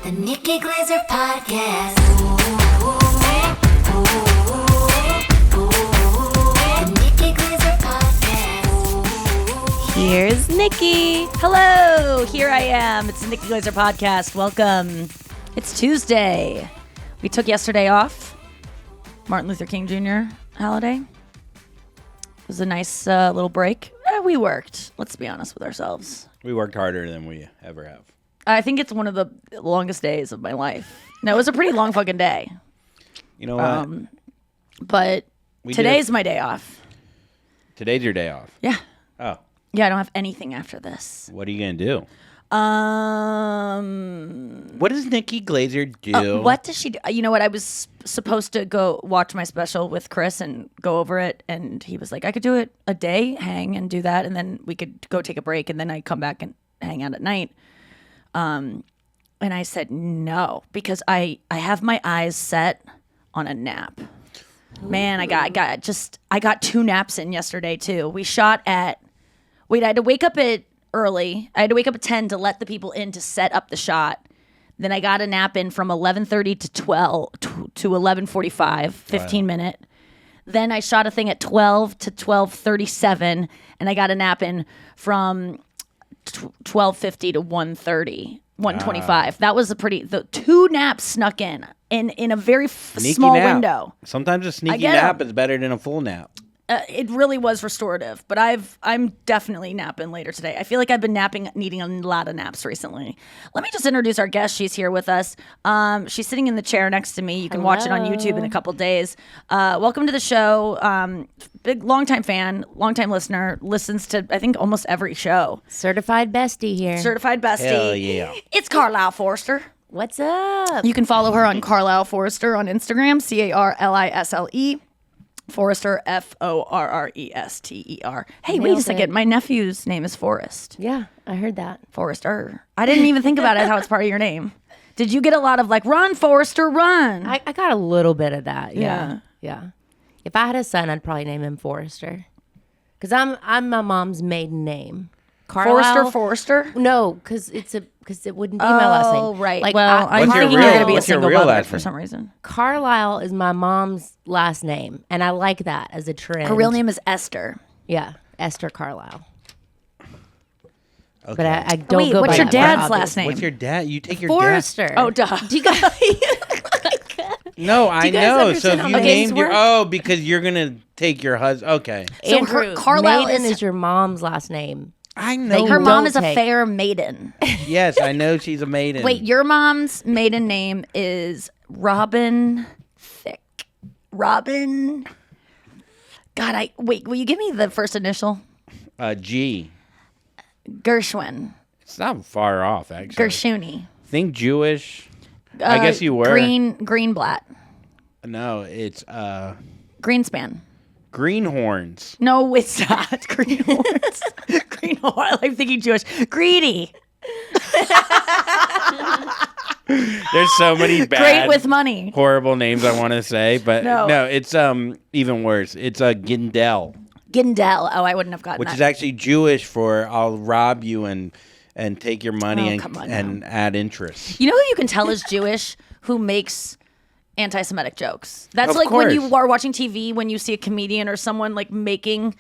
The Nikki Glaser Podcast. The Nikki Glaser Podcast. Here's Nikki. Hello, here I am. It's the Nikki Glaser Podcast. Welcome. It's Tuesday. We took yesterday off. Martin Luther King Jr. holiday. It was a nice little break. We worked. Let's be honest with ourselves. We worked harder than we ever have. I think it's one of the longest days of my life. No, it was a pretty long fucking day. You know what? But today's my day off. Today's your day off. Yeah. Oh. Yeah, I don't have anything after this. What are you going to do? What does Nikki Glaser do? What does she do? You know what? I was supposed to go watch my special with Chris and go over it. And he was like, I could do it a day, hang and do that. And then we could go take a break. And then I'd come back and hang out at night. And I said no, because I have my eyes set on a nap. Man, I got 2 naps in yesterday too. We shot I had to wake up early. I had to wake up at 10 to let the people in to set up the shot. Then I got a nap in from 11:30 to 11:45, 15-minute. Then I shot a thing at 12 to 12:37, and I got a nap in from 12:50 to 1:25. That was the 2 naps snuck in a very small nap. window. Sometimes a sneaky nap is better than a full nap. It really was restorative, but I'm definitely napping later today. I feel like I've been needing a lot of naps recently. Let me just introduce our guest. She's here with us. She's sitting in the chair next to me. You can watch it on YouTube in a couple days. Welcome to the show. Big longtime fan, longtime listener, listens to I think almost every show. Certified bestie here. Certified bestie. Hell yeah. It's Carlisle Forrester. What's up? You can follow her on Carlisle Forrester on Instagram, Carlisle. Forrester, Forrester. Hey, wait a second. My nephew's name is Forrest. Yeah, I heard that. Forrester. I didn't even think about it how it's part of your name. Did you get a lot of like, run, Forrester, run? I got a little bit of that. Yeah. Yeah. If I had a son, I'd probably name him Forrester. Because I'm my mom's maiden name. Carlisle. Forrester? No, because it wouldn't be my last name. Oh, right. Like, well, I'm What's your thinking real- you're going to be a what's your single real mother last for name? some reason. Carlisle is my mom's last name, and I like that as a trend. Her real name is Esther. Yeah, Esther Carlisle. Okay. But I don't Wait, go what's by your that dad's part, last name? What's your dad? You take your Forrester. Oh, duh. Do you guys? No, I you guys know. So understand if how you names named your... work? Oh, because you're going to take your husband. Okay. So Andrew, Carlisle Maiden is- is your mom's last name. I know. Her mom don't is a take- fair maiden. Yes, I know she's a maiden. Wait, your mom's maiden name is Robin Thicke. Robin. God, will you give me the first initial? G. Gershwin. It's not far off, actually. Gershuni. Think Jewish. I guess you were. Greenblatt. No, it's Greenspan. Greenhorns. No, it's not. Greenhorns. Greenhorn. I'm thinking Jewish. Greedy. There's so many bad, Great with money. horrible names I want to say, but No. no, it's even worse. It's Gindel, Gindel. Oh, I wouldn't have gotten which that. is actually Jewish for I'll rob you and take your money come on and add interest. You know who you can tell is Jewish? Who makes anti-Semitic jokes. That's Of like when course. you are watching TV, when you see a comedian or someone like making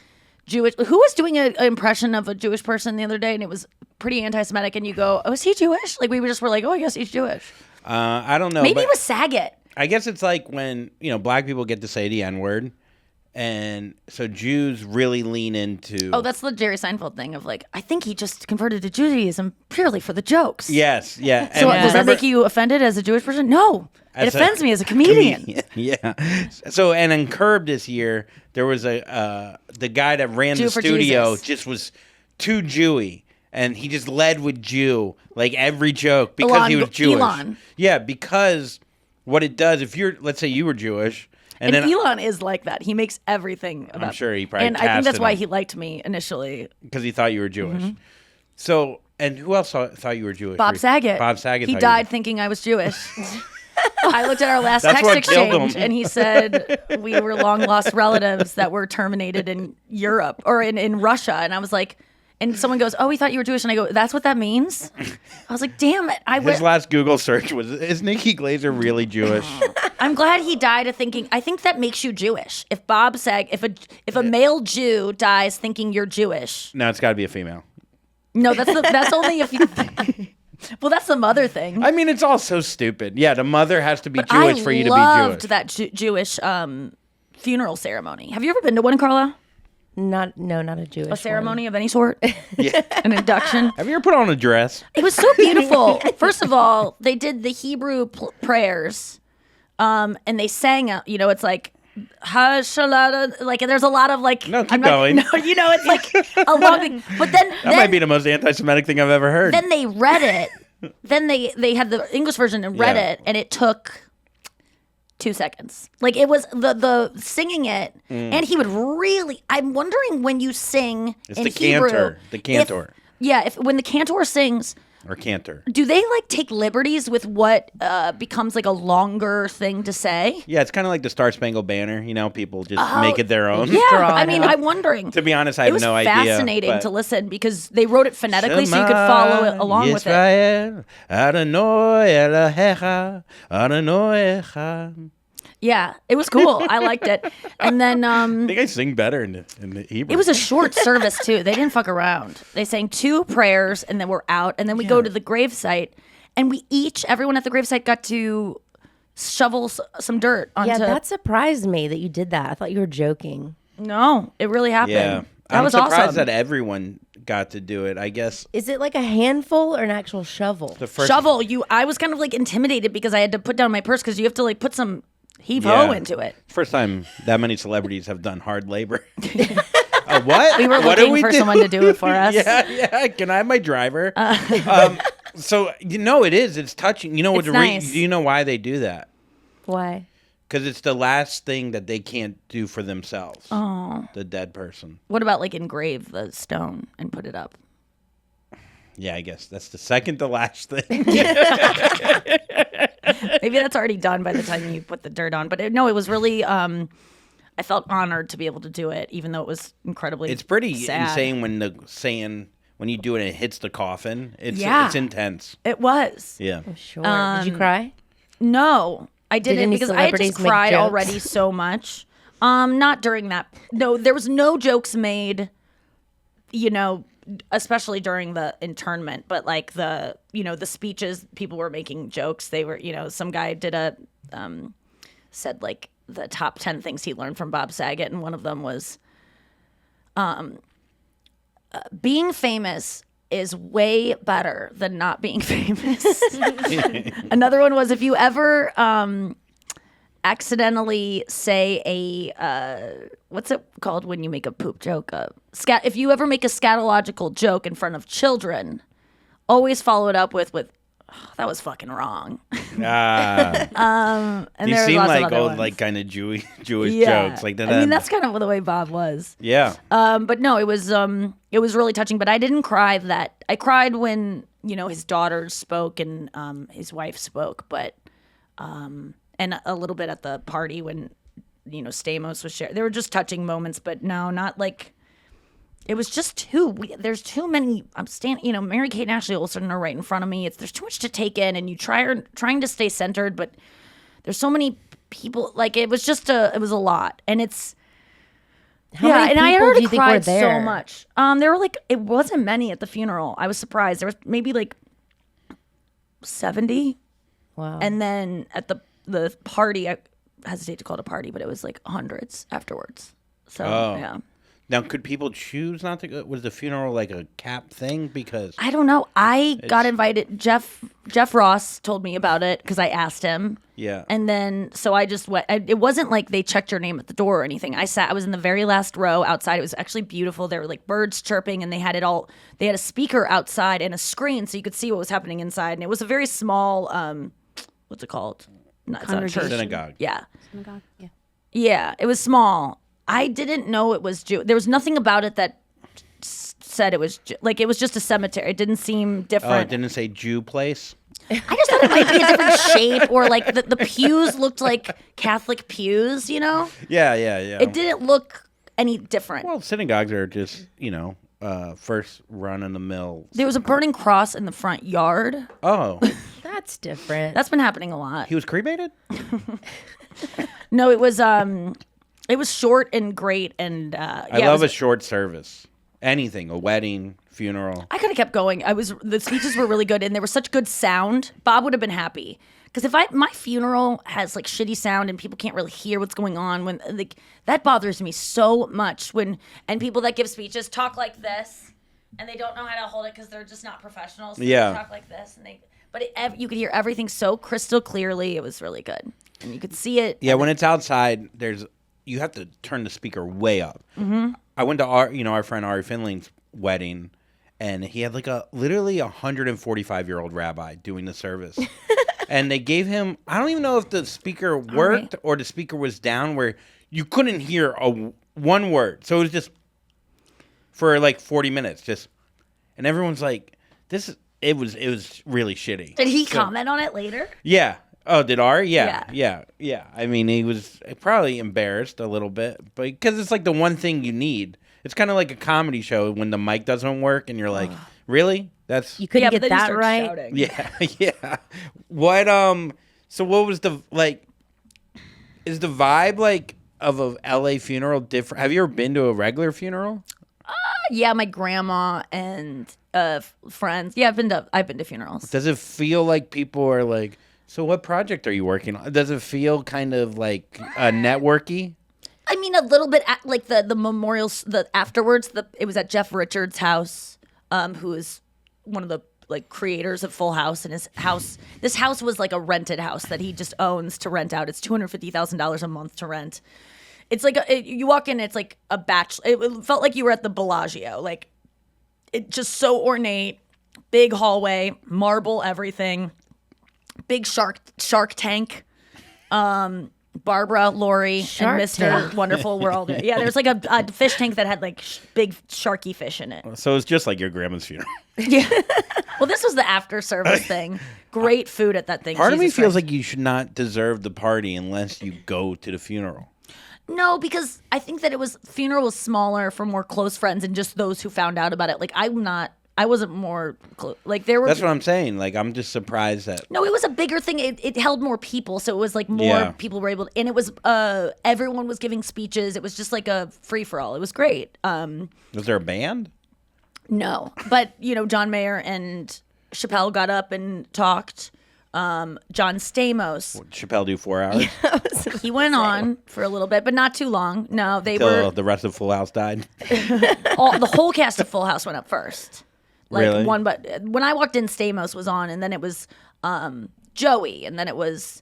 Jewish. Who was doing an impression of a Jewish person the other day, and it was pretty anti-Semitic, and you go, oh, is he Jewish? Like we just were like, oh, I guess he's Jewish. I don't know. Maybe but it was Saget. I guess it's like when black people get to say the N-word, and so Jews really lean into. Oh, that's the Jerry Seinfeld thing of like, I think he just converted to Judaism purely for the jokes. Yes, yeah. So And does that remember- make you offended as a Jewish person? No. It As a offends me as a comedian. Yeah. So, and in Curb this year, there was the guy that ran Jew the for studio Jesus. just was too Jewy, and he just led with Jew like every joke because he was Jewish. Elon. Yeah, because what it does, if let's say you were Jewish, And then Elon is like that. He makes everything about. sure he probably And I think that's casted why him. he liked me initially. because he thought you were Jewish. Mm-hmm. So, and who else thought you were Jewish? Bob Saget. Bob Saget. He thought died thinking I was Jewish. I looked at our last That's text what killed exchange, him. and he said we were long lost relatives that were terminated in Europe or in Russia, and I was like. and someone goes, "Oh, we thought you were Jewish," and I go, "That's what that means." I was like, "Damn it!" His last Google search was, "Is Nikki Glaser really Jewish?" I'm glad he died of thinking. I think that makes you Jewish. If Bob Saget, if a male Jew dies thinking you're Jewish, No, it's got to be a female. no, that's only if you. Well, that's the mother thing. I mean, it's all so stupid. Yeah, the mother has to be But Jewish I for you to be loved Jewish. that Jewish funeral ceremony. Have you ever been to one, Carlisle? Not a Jewish A ceremony of any sort? Yeah. An induction? Have you ever put on a dress? It was so beautiful. First of all, they did the Hebrew prayers, and they sang. It's like Hashalada. Like there's a lot of like. No, keep going. No, it's like a long thing. But then That might be the most anti-Semitic thing I've ever heard. Then they read it. Then they had the English version and read Yeah. it, and it took 2 seconds. Like it was the singing it, and he would really. I'm wondering when you sing It's in the Hebrew, cantor. The cantor. if when the cantor sings, Or cantor. do they like take liberties with what becomes like a longer thing to say? Yeah, it's kind of like the Star Spangled Banner. People just make it their own. Yeah, Draw I it mean, out. I'm wondering. To be honest, I it have was no idea. fascinating but- to listen because they wrote it phonetically, so you could follow it along with it. Yisrael, Adonai Elohecha, Adonai. Yeah, it was cool. I liked it. And then I think I sing better in the Hebrew. it was a short service too. They didn't fuck around. They sang 2 prayers and then we're out. And then we go to the gravesite, and everyone at the gravesite got to shovel some dirt onto. Yeah, that surprised me that you did that. I thought you were joking. No, it really happened. Yeah. That I'm was surprised awesome. that everyone got to do it. I guess Is it like a handful or an actual shovel? the first Shovel. I was kind of like intimidated because I had to put down my purse because you have to like put some heave-ho into it. First time that many celebrities have done hard labor. What? We were What looking do for do? someone to do it for us. Yeah. Can I have my driver? So it is. It's touching. You know what? It's nice. Do you know why they do that? Why? Because it's the last thing that they can't do for themselves. Oh, the dead person. What about like engrave the stone and put it up? Yeah, I guess that's the second to last thing. Maybe that's already done by the time you put the dirt on. But it was really. I felt honored to be able to do it, even though it was incredibly. It's pretty sad. insane when you do it and it hits the coffin. It's intense. It was. Yeah. Sure. Did you cry? No, I didn't any because I had just celebrities make cried jokes? already so much. Not during that. No, there was no jokes made. Especially during the internment, but like the speeches, people were making jokes. They were, some guy did said like the top 10 things he learned from Bob Saget, and one of them was, being famous is way better than not being famous. Another one was, if you ever accidentally say a what's it called when you make a poop joke? If you ever make a scatological joke in front of children, always follow it up with that was fucking wrong. And And you there were seem lots of like other old, ones. like kind of Jewish Yeah. jokes, like that. I mean, that's kind of the way Bob was. Yeah. But no, it was really touching. But I didn't cry that. I cried when his daughters spoke and his wife spoke, but and a little bit at the party when Stamos was sharing. There were just touching moments, but no, not like. It was just there's too many. I'm standing, Mary Kate and Ashley Olsen are right in front of me. There's too much to take in, and trying to stay centered, but there's so many people. Like it was a lot, and it's. How many and I people already do you think were cried so there? much. There were it wasn't many at the funeral. I was surprised. There was maybe like 70, Wow. and then at the party, I hesitate to call it a party, but it was like hundreds afterwards. So yeah. Now, could people choose not to go? Was the funeral like a cap thing? Because I don't know. I got invited. Jeff Ross told me about it because I asked him. Yeah. And then so I just went. It wasn't like they checked your name at the door or anything. I was in the very last row outside. It was actually beautiful. There were like birds chirping, and they had it all. They had a speaker outside and a screen so you could see what was happening inside. And it was a very small. What's it called? No, it's not a church. Synagogue. Yeah. Synagogue. Yeah. Yeah. It was small. I didn't know it was Jew. There was nothing about it that said it was like it was just a cemetery. It didn't seem different. Oh, it didn't say Jew place. I just thought it might be a different shape, or like the pews looked like Catholic pews. Yeah. It didn't look any different. Well, synagogues are just first run-of-the-mill. There was a burning cross in the front yard. Oh, That's different. That's been happening a lot. he was cremated? No, it was short and great, and I love a short service. Anything, a wedding, funeral. I could have kept going. The speeches were really good, and there was such good sound. Bob would have been happy because if my funeral has like shitty sound and people can't really hear what's going on, when like that bothers me so much. And people that give speeches talk like this, and they don't know how to hold it because they're just not professionals. So Yeah. they talk like this, and you could hear everything so crystal clearly. It was really good, and you could see it. Yeah, when it's outside, you have to turn the speaker way up. Mm-hmm. I went to our friend Ari Finley's wedding, and he had like literally 145-year-old rabbi doing the service. And they gave him, I don't even know if the speaker worked or the speaker was down where you couldn't hear one word. So it was just for like 40 minutes, and everyone's like, it was really shitty. Did he comment on it later? Yeah. Oh, did Ari? Yeah. I mean, he was probably embarrassed a little bit, but because it's like the one thing you need. It's kind of like a comedy show when the mic doesn't work and you're like, really? You couldn't but get then you that start right. shouting. Yeah. What so what was is the vibe like of a LA funeral different? Have you ever been to a regular funeral? Yeah, my grandma and friends. Yeah, I've been to funerals. Does it feel like people are like, so what project are you working on? Does it feel kind of like networky? I mean, a little bit like the memorials. Afterwards, it was at Jeff Richards' house, who is one of the like creators of Full House, and his house. This house was like a rented house that he just owns to rent out. It's $250,000 a month to rent. It's like you walk in, it's like a bachelor. It felt like you were at the Bellagio. Like it just so ornate, big hallway, marble everything, big shark tank. Barbara, Lori, Shark and Mr. Tank. Wonderful were all there. Yeah, there's like a fish tank that had like big sharky fish in it. So it's just like your grandma's funeral. Yeah. Well, this was the after service thing. Great food at that thing. Part of me Jesus feels Christ. like you should not deserve the party unless you go to the funeral. No, because I think that funeral was smaller for more close friends and just those who found out about it. Like I wasn't more like there were. That's what I'm saying. Like I'm just surprised that. No, it was a bigger thing. It held more people, so it was like more people were able to, and it was everyone was giving speeches. It was just like a free for all. It was great. Was there a band? No, but John Mayer and Chappelle got up and talked. John Stamos. Would Chappelle do 4 hours He went on for a little bit, but not too long. No, they till were the rest of Full House died? the whole cast of Full House went up first. Like Really? but when I walked in, Stamos was on, and then it was Joey, and then it was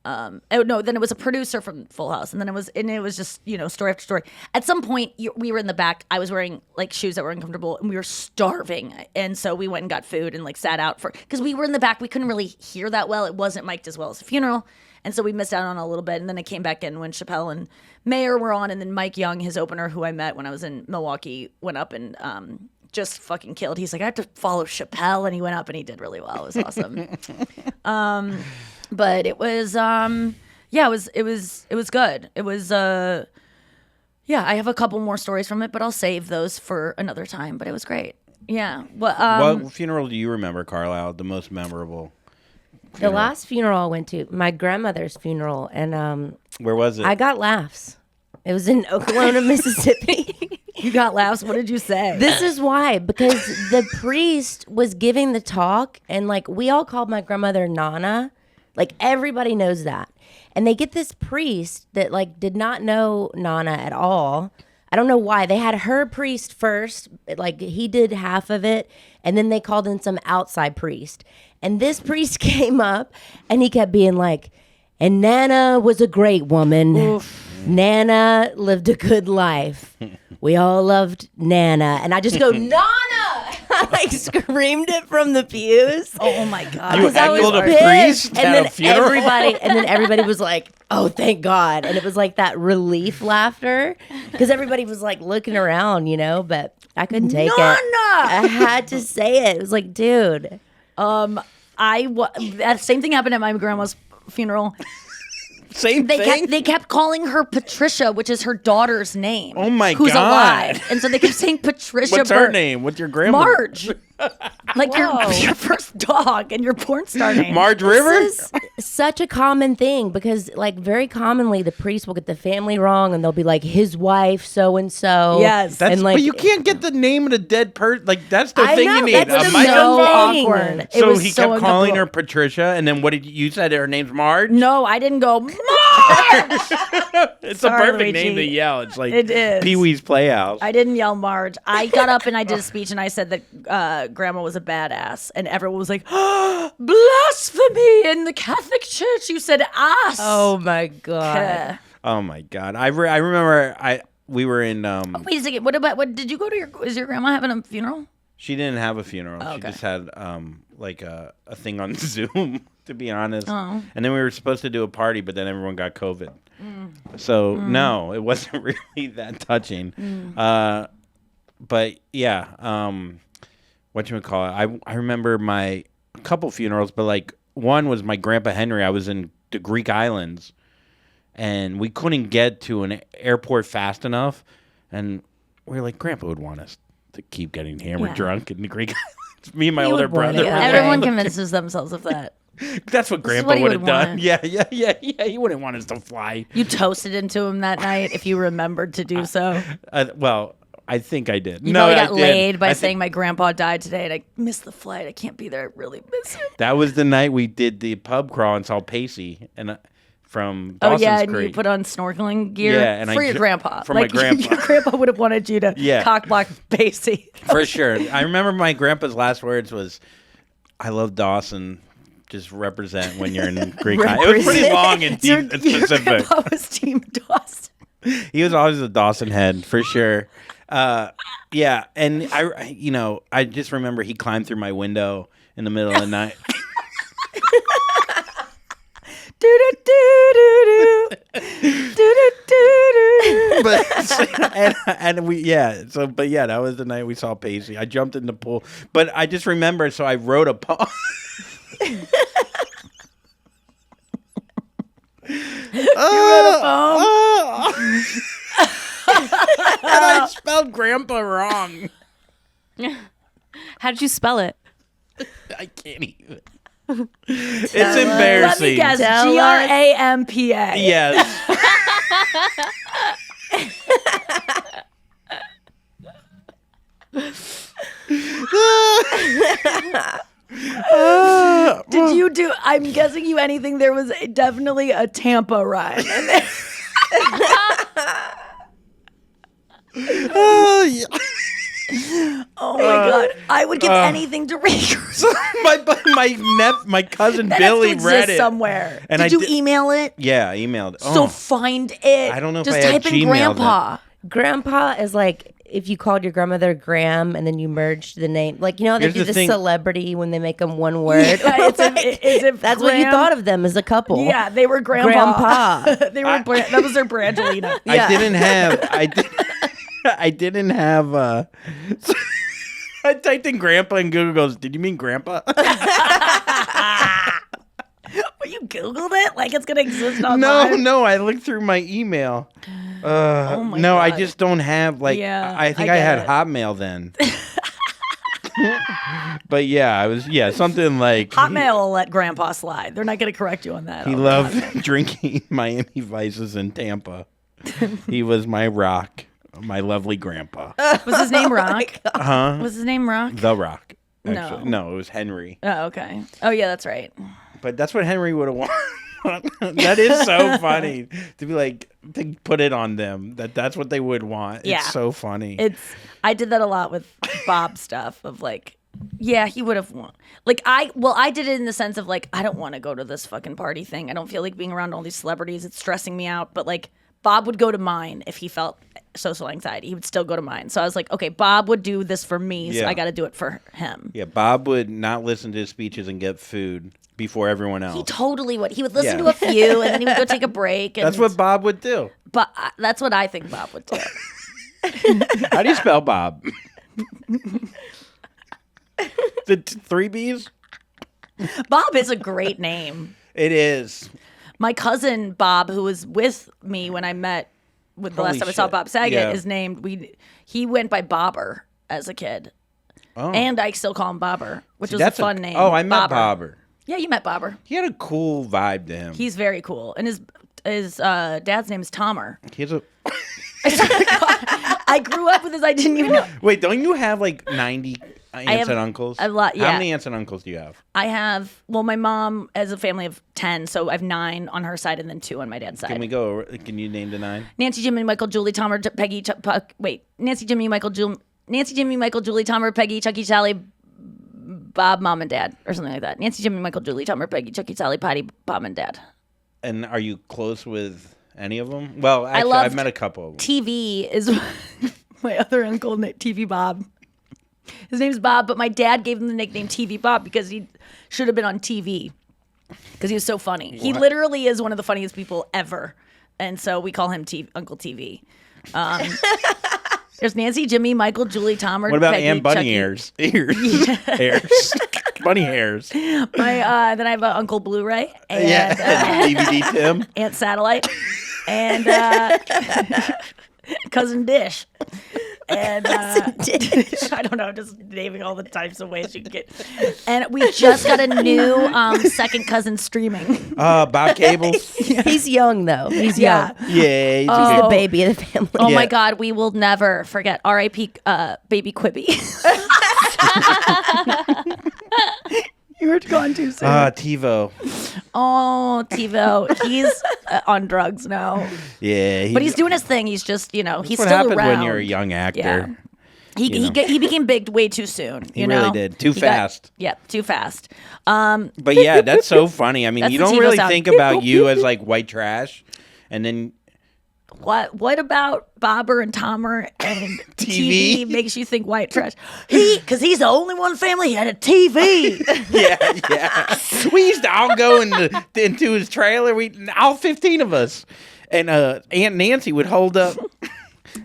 then it was a producer from Full House, and then it was just story after story. At some point, we were in the back. I was wearing like shoes that were uncomfortable, and we were starving, and so we went and got food and like sat out because we were in the back. We couldn't really hear that well. It wasn't mic'd as well as a funeral, and so we missed out on a little bit. And then I came back in when Chappelle and Mayer were on, and then Mike Young, his opener, who I met when I was in Milwaukee, went up and just fucking killed. He's like, I have to follow Chappelle, and he went up and he did really well. It was awesome. But it was it was good. It was I have a couple more stories from it, but I'll save those for another time. But it was great. Yeah. What funeral do you remember, Carlisle? The most memorable? The last funeral I went to, my grandmother's funeral, and Where was it? I got laughs. It was in Oklahoma, Mississippi. You got laughs. What did you say? This is why, because the priest was giving the talk, and like we all called my grandmother Nana. Like everybody knows that. And they get this priest that like did not know Nana at all. I don't know why. They had her priest first, like he did half of it, and then they called in some outside priest. And this priest came up and he kept being like, and Nana was a great woman. Oof. Nana lived a good life. We all loved Nana. And I just go, Nana! I like screamed it from the pews. Oh my God. You I was heckled a pissed. priest and at then a funeral? everybody was like, oh, thank God. And it was like that relief laughter because everybody was like looking around, but I couldn't take it. I had to say it. It was like, dude. That same thing happened at my grandma's funeral. Same thing. They kept calling her Patricia, which is her daughter's name. Oh my who's God. alive, and so they kept saying Patricia. What's her name? What's your grandma? Marge. Like your first dog and your porn star name. Marge River? This is such a common thing because, like, very commonly the priest will get the family wrong and they'll be like, his wife, so and so. Yes. and like, but you can't get the name of the dead person. Like, that's the I thing know, you need. that's A the microphone. thing. awkward. It So was he so kept calling her uncomfortable. Patricia, and then what did you said her name's Marge? No, I didn't go. Marge! It's Sorry, a perfect name to Luigi. yell. It's like It is. Pee Wee's Playhouse. I didn't yell Marge. I got up and I did a speech and I said that Grandma was a badass, and everyone was like, "Blasphemy in the Catholic Church! You said ass." oh my God. Uh, Oh my God! I remember we were in. Wait a second. What did you go to is your grandma having a funeral? She didn't have a funeral. She okay. just had like a thing on Zoom, to be honest. And then we were supposed to do a party, but then everyone got COVID. So no, it wasn't really that touching. But yeah, whatchamacallit, I remember my couple funerals, but like one was my grandpa Henry. I was in the Greek islands, and we couldn't get to an airport fast enough, and we were like, Grandpa would want us to keep getting hammered drunk in the Greek islands. Me and my older would want brother. it. were Everyone there. convinces themselves of that. That's what Grandpa what he would have would done. want. Yeah. He wouldn't want us to fly. You toasted into him that night if you remembered to do so. Well, I think I did. You no, probably I got did. laid by I saying my grandpa died today and I missed the flight. I can't be there. I really miss him. that was the night we did the pub crawl and saw Pacey and from Oh Dawson's yeah, and Creek. you put on snorkeling gear Yeah, and for I your ju- grandpa. for my Like, grandpa. Your grandpa would have wanted you to Yeah. cock block Basie. For sure. I remember my grandpa's last words was, "I love Dawson. Just represent when you're in Greek Island." It was pretty long and deep and Your specific. grandpa was Team Dawson. He was always a Dawson head for sure. Yeah, and I just remember he climbed through my window in the middle of the night. But that was the night we saw Pacey. I jumped in the pool, but I just remember. So I wrote a poem. And I spelled Grandpa wrong. How did you spell it? I can't even. It's embarrassing. Let me guess. Tell GRAMPA. Yes. Did you do? I'm guessing you anything. There was definitely a Tampa rhyme. in there. Oh my God! I would give anything to read. my cousin That Billy has to read exist it somewhere. And did I you did- email it? Yeah, I emailed. So find it. I don't know if Just I had type in Gmailed Grandpa. Grandpa is like if you called your grandmother Graham and then you merged the name. Like, you know, they Here's do the the thing. celebrity when they make them one word. Yeah, is it That's what you Graham? thought of them as a couple. Yeah, they were grandpa. Grandpa. They were that was their Brangelina. Yeah. I didn't have I typed in Grandpa and Google goes, "Did you mean Grandpa?" But you Googled it like it's gonna exist online. No, I looked through my email. Oh my no, I God. just don't have Yeah, I think I I get had it. Hotmail then. But yeah, I was something like Hotmail will let Grandpa slide. They're not gonna correct you on that. He Oh, loved God. drinking Miami Vices in Tampa. He was my rock, my lovely grandpa. Was his name Rock? Huh? Was his name Rock? The Rock. No. Actually. No, it was Henry. Oh, okay. Oh yeah, that's right. But that's what Henry would have wanted. That is so funny to be like to put it on them that's what they would want. Yeah. It's so funny. I did that a lot with Bob stuff of like, yeah, he would have won. Like I did it in the sense of like, I don't want to go to this fucking party thing. I don't feel like being around all these celebrities. It's stressing me out. But like Bob would go to mine if he felt social anxiety. He would still go to mine. So I was like, okay, Bob would do this for me, so Yeah. I got to do it for him. Yeah, Bob would not listen to his speeches and get food before everyone else. He totally would. He would listen Yeah. to a few, and then he would go take a break. And That's what Bob would do. But that's what I think Bob would do. How do you spell Bob? The 3 B's? Bob is a great name. It is. My cousin Bob, who was with me when I met with the last Holy time I saw shit. Bob Saget, Yeah. is named. He went by Bobber as a kid, and I still call him Bobber, which was a fun name. Oh, I met Bobber. Yeah, you met Bobber. He had a cool vibe to him. He's very cool, and his dad's name is Tomer. He has a. I grew up with his. I didn't even know. Wait, don't you have like 90 aunts have and uncles? a lot, How yeah. many aunts and uncles do you have? I have. Well, my mom has a family of 10, so I have 9 on her side and then 2 on my dad's side. Can we go? Can you name the 9? Nancy, Jimmy, Michael, Julie, Tomer, Peggy, Nancy, Jimmy, Michael, Julie, Tomer, Peggy, Chucky, Sally, Bob, Mom, and Dad, or something like that. Nancy, Jimmy, Michael, Julie, Tomer, Peggy, Chucky, Sally, Patty, Bob, and Dad. And are you close with any of them? Well, actually, loved I've met a couple of them. TV is my other uncle, TV Bob. His name's Bob, but my dad gave him the nickname TV Bob because he should have been on TV because he was so funny. He literally is one of the funniest people ever. And so we call him Uncle TV. There's Nancy, Jimmy, Michael, Julie, Tomer, What about Peggy, Aunt Bunny Chucky. ears? Hairs. Bunny hairs. Then I have Uncle Blu-ray and Yeah. DVD Tim. Aunt Satellite and Cousin Dish. And I don't know, just naming all the types of ways you can get. And we just got a new second cousin streaming. Bob Cables. He's young though. He's young. Yeah. He's He's the baby of the family. Oh my Yeah. God, we will never forget R.I.P. Baby Quibby. You were gone too soon. TiVo. Oh, TiVo. He's on drugs now. Yeah. But he's doing his thing. He's just, he's That's still what happens around. when you're a young actor. Yeah. You know. He became big way too soon. He you really know? did. Too He fast. Too fast. But yeah, that's so funny. I mean, That's you the don't TiVo really sound. think about you as like white trash, and then What about Bobber and Tomer and TV? TV makes you think white trash? Because he's the only one family who had a TV. yeah. We used to all go into his trailer. All 15 of us, and Aunt Nancy would hold up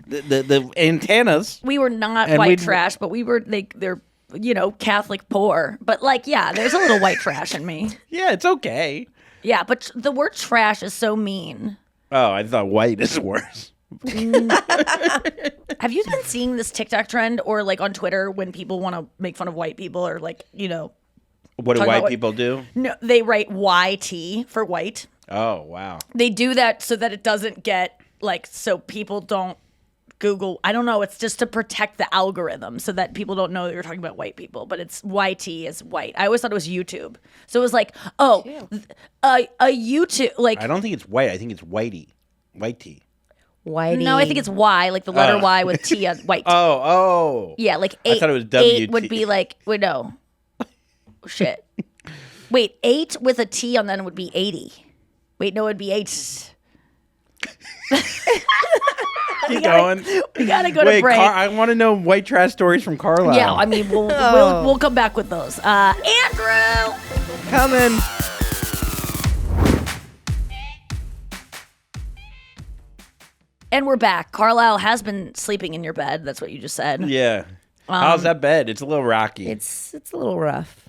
the antennas. We were not And white we'd- trash, but we were they're Catholic poor. But there's a little white trash in me. Yeah, it's okay. Yeah, but the word trash is so mean. Oh, I thought white is worse. Have you been seeing this TikTok trend or like on Twitter when people want to make fun of white people or What do Talking white about people do? no, they write YT for white. Oh, wow. They do that so that it doesn't get so people don't Google. I don't know. It's just to protect the algorithm so that people don't know that you're talking about white people. But it's YT is white. I always thought it was YouTube. So it was a YouTube I don't think it's white. I think it's whitey. Whitey. Whitey. No, I think it's Y, like the letter Y with T on white. Oh. Yeah, like I 8. thought it was 8 WT. would be wait, no. Shit. Wait, 8 with a T on then would be 80. Wait, no, it'd be 8. Keep going. We gotta go Wait, to break. I want to know white trash stories from Carlisle. Yeah, I mean, we'll come back with those. Andrew! Coming. And we're back. Carlisle has been sleeping in your bed. That's what you just said. Yeah. How's that bed? It's a little rocky. It's a little rough.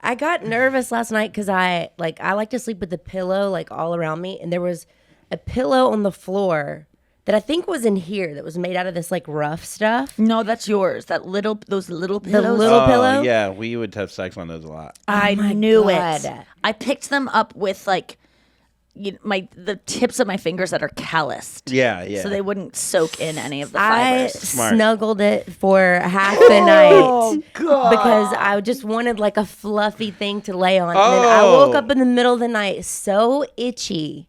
I got nervous last night because I like to sleep with the pillow all around me, and there was a pillow on the floor that I think was in here that was made out of this rough stuff. No, that's yours. Those little pillows. The little pillow. Yeah, we would have sex on those a lot. I my knew God. it. I picked them up with the tips of my fingers that are calloused. Yeah. So they wouldn't soak in any of the I fibers. Smart. snuggled it for half the night because I just wanted a fluffy thing to lay on. And then I woke up in the middle of the night so itchy.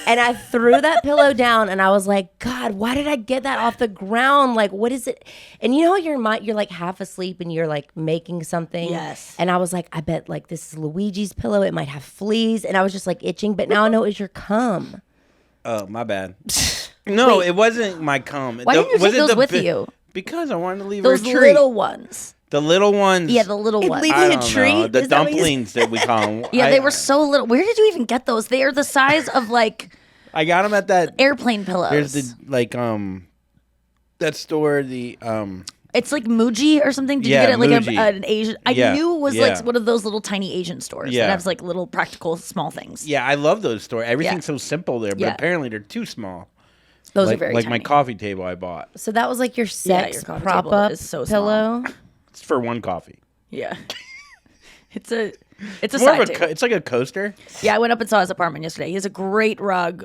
And I threw that pillow down and I was like, God, why did I get that off the ground? What is it? And you know how you're half asleep and you're making something? Yes. And I was like, I bet this is Luigi's pillow. It might have fleas. And I was just itching. But now I know it's your cum. Oh, my bad. No, Wait. it wasn't my cum. Why didn't you Was take it those the with bi- you? Because I wanted to leave Those her a treat. little ones. The little ones. Yeah, the little ones. leave- I a don't know. treat? The Is that what you- dumplings that we call them. Yeah, they were so little. Where did you even get those? They are the size of I got them at that. airplane pillows. There's the that store. The It's like Muji or something. Did Yeah, you get it like Muji. an Asian? I Yeah, knew it was yeah. like one of those little tiny Asian stores Yeah. that has like little practical small things. Yeah, I love those stores. Everything's so simple there, but Yeah. apparently they're too small. Those like, are very like tiny. my coffee table I bought. So that was like your sex your coffee prop table up is so small. pillow. It's for one coffee. Yeah. It's a More side of a table. it's like a coaster. Yeah, I went up and saw his apartment yesterday. He has a great rug,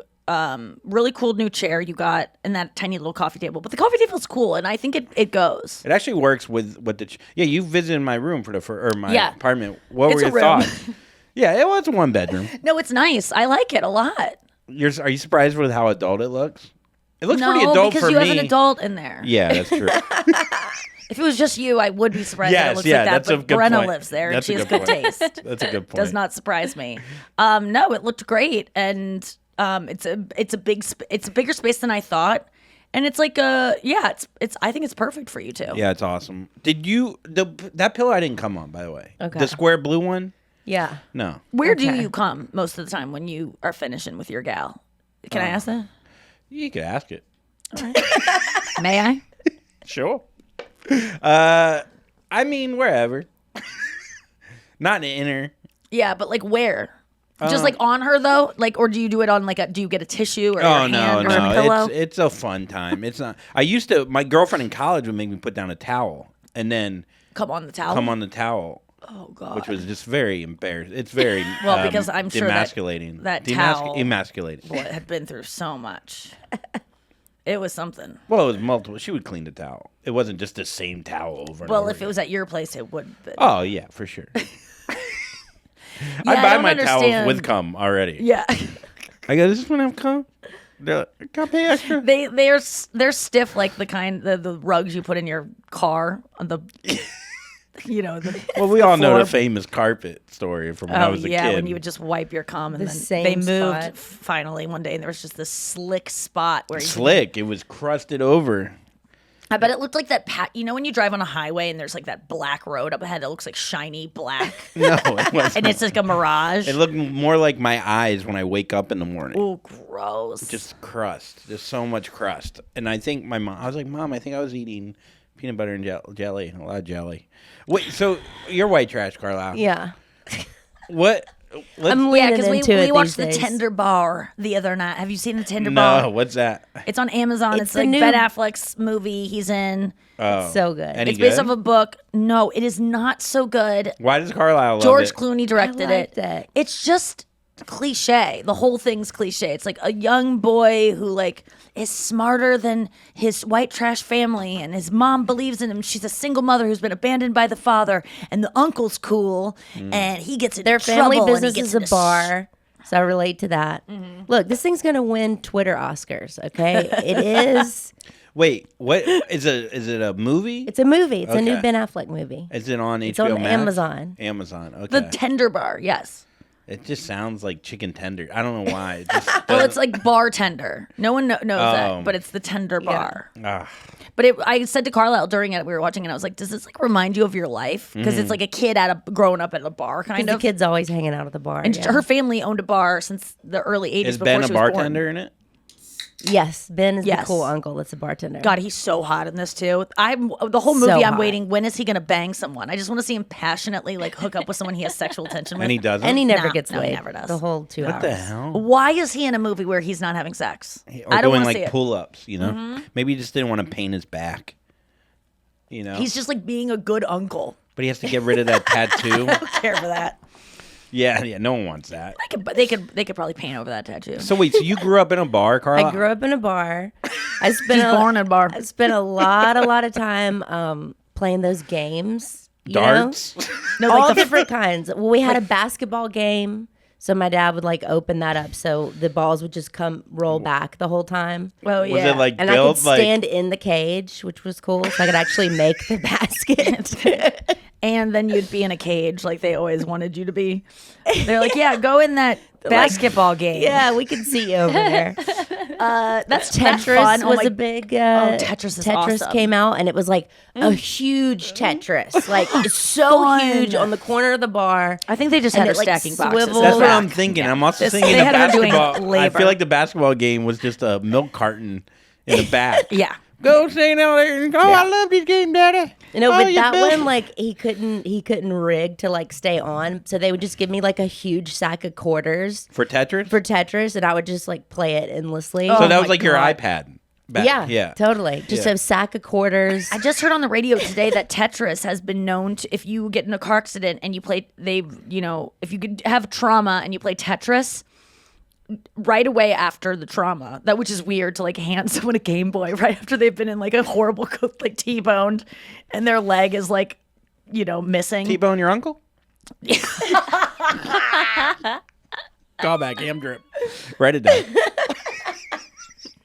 really cool new chair you got, and that tiny little coffee table. But the coffee table's cool, and I think it goes. It actually works with yeah. You visited my room or my Yeah. apartment. What It's were a your room. thoughts? Yeah, it was a one bedroom. No, it's nice. I like it a lot. Are you surprised with how adult it looks? It looks pretty No, adult because for you me. have an adult in there. Yeah, that's true. If it was just you, I would be surprised that it Yes, looks yeah, like that. that's a But good Brenna point. lives there, That's and a she has good good point. taste. That's a good point. Does not surprise me. No, it looked great, and it's a bigger space than I thought, and it's like it's I think it's perfect for you too. Yeah, it's awesome. Did you that pillow I didn't come on, by the way. Okay. The square blue one? Yeah. No. Where do Okay. you come most of the time when you are finishing with your gal? Can I ask that? You could ask it. May I? Sure. I mean wherever. Not in the inner. Yeah, but like where? Just like on her though, like, or do you do it on like do you get a tissue or your Oh hand no, or a no. pillow? It's a fun time. It's not I used to my girlfriend in college would make me put down a towel and then Come on the towel. come on the towel. Oh god. Which was just very embarrassing. It's very Well, because I'm sure that- demasculating. that towel- emasculating. Boy, had been through so much. It was something. Well, it was multiple. She would clean the towel. It wasn't just the same towel over. And Well, over if it again. was at your place, it would have been. Oh yeah, for sure. Yeah, I buy don't my towels understand. with cum already. Yeah. I go, does this one have cum? They're like, can I pay extra? They're stiff like the rugs you put in your car on the Well, we all know floor. the famous carpet story from when I was a kid. when you would just wipe your cum and The then same they moved spot. finally one day and there was just this slick spot where you Slick. It was crusted over. I bet it looked like that when you drive on a highway and there's like that black road up ahead that looks like shiny black No, it wasn't. and it's like a mirage. It looked more like my eyes when I wake up in the morning. Oh, gross. Just crust. Just so much crust. And I think I was like, Mom, I think I was eating peanut butter and jelly. A lot of jelly. Wait, so you're white trash, Carlisle. Yeah. What? I'm yeah, leaning because we into it watched these The days. Tender Bar the other night. Have you seen The Tender Bar? No, what's that? It's on Amazon. It's the like new- Ben Affleck's movie he's in. Oh. So good. Any It's based good? off a book. No, it is not so good. Why does Carlisle love George it? Clooney directed liked it. it. It's just cliche. The whole thing's cliche. It's like a young boy who like is smarter than his white trash family, and his mom believes in him. She's a single mother who's been abandoned by the father, and the uncle's cool, and he gets into Their family trouble, and he business gets is a into bar. So I relate to that. Look, this thing's gonna win Twitter Oscars. Okay, it is. Wait, what is it a movie? It's a movie. It's a new Okay. Ben Affleck movie. Is it on It's HBO on Max? Amazon. Amazon. Okay. The Tender Bar. Yes. It just sounds like chicken tender. I don't know why. It just Well, it's like bartender. No one knows that, but it's the Tender Bar. Ah. But I said to Carlisle during it, we were watching it, I was like, does this like remind you of your life? Because it's like a kid growing up at a bar, kind The of. kid's always hanging out at the bar. And yeah. her family owned a bar since the early 80s Is before Ben a she was born. bartender in it? Yes, Ben is Yes. the cool uncle that's a bartender. God, he's so hot in this too. The whole So movie. I'm hot. waiting. When is he gonna bang someone? I just want to see him passionately like hook up with someone he has sexual tension with. And he doesn't? And he never No, gets no, he laid. never does. The whole 2 hours. What the hell? Why is he in a movie where he's not having sex? Or I don't doing want to see like it. pull-ups, you know? Maybe he just didn't want to paint his back. You know? He's just like being a good uncle. But he has to get rid of that tattoo. Care for that. Yeah, no one wants that. They could probably paint over that tattoo. So wait, so you grew up in a bar, Carla? I grew up in a bar. I spent She's born in a bar. I spent a lot of time playing those games. you know? Darts? No, All like the different kinds. Well, we had a basketball game, so my dad would like open that up, so the balls would just roll back the whole time. Oh Was yeah. it like And I could built like stand in the cage, which was cool, so I could actually make the basket. And then you'd be in a cage like they always wanted you to be. They're like, yeah, go in that basketball game. Yeah, we could see you over there. That's Tetris fun. Oh was my- a big. Tetris is Tetris awesome. came out, and it was like a huge Tetris, like it's so Fun. huge on the corner of the bar. I think they just And had her it, like, stacking boxes. swivels. That's what back. I'm thinking. I'm also thinking they the had her doing basketball. I labor. feel like the basketball game was just a milk carton in the back. Yeah. Go stand out there and go. I love this game, Daddy. But you that bitch. one, like, he couldn't rig to like stay on, so they would just give me like a huge sack of quarters For Tetris? for Tetris, and I would just like play it endlessly. so that was my like your God. iPad. yeah, totally. Just Yeah. a sack of quarters. I just heard on the radio today that Tetris has been known to, if you get in a car accident and you play, if you could have trauma and you play Tetris right away after the trauma, which is weird to like hand someone a Game Boy right after they've been in like a horrible, like T-boned and their leg is like, missing. T-Bone your uncle? Call back, ham drip. Write it down.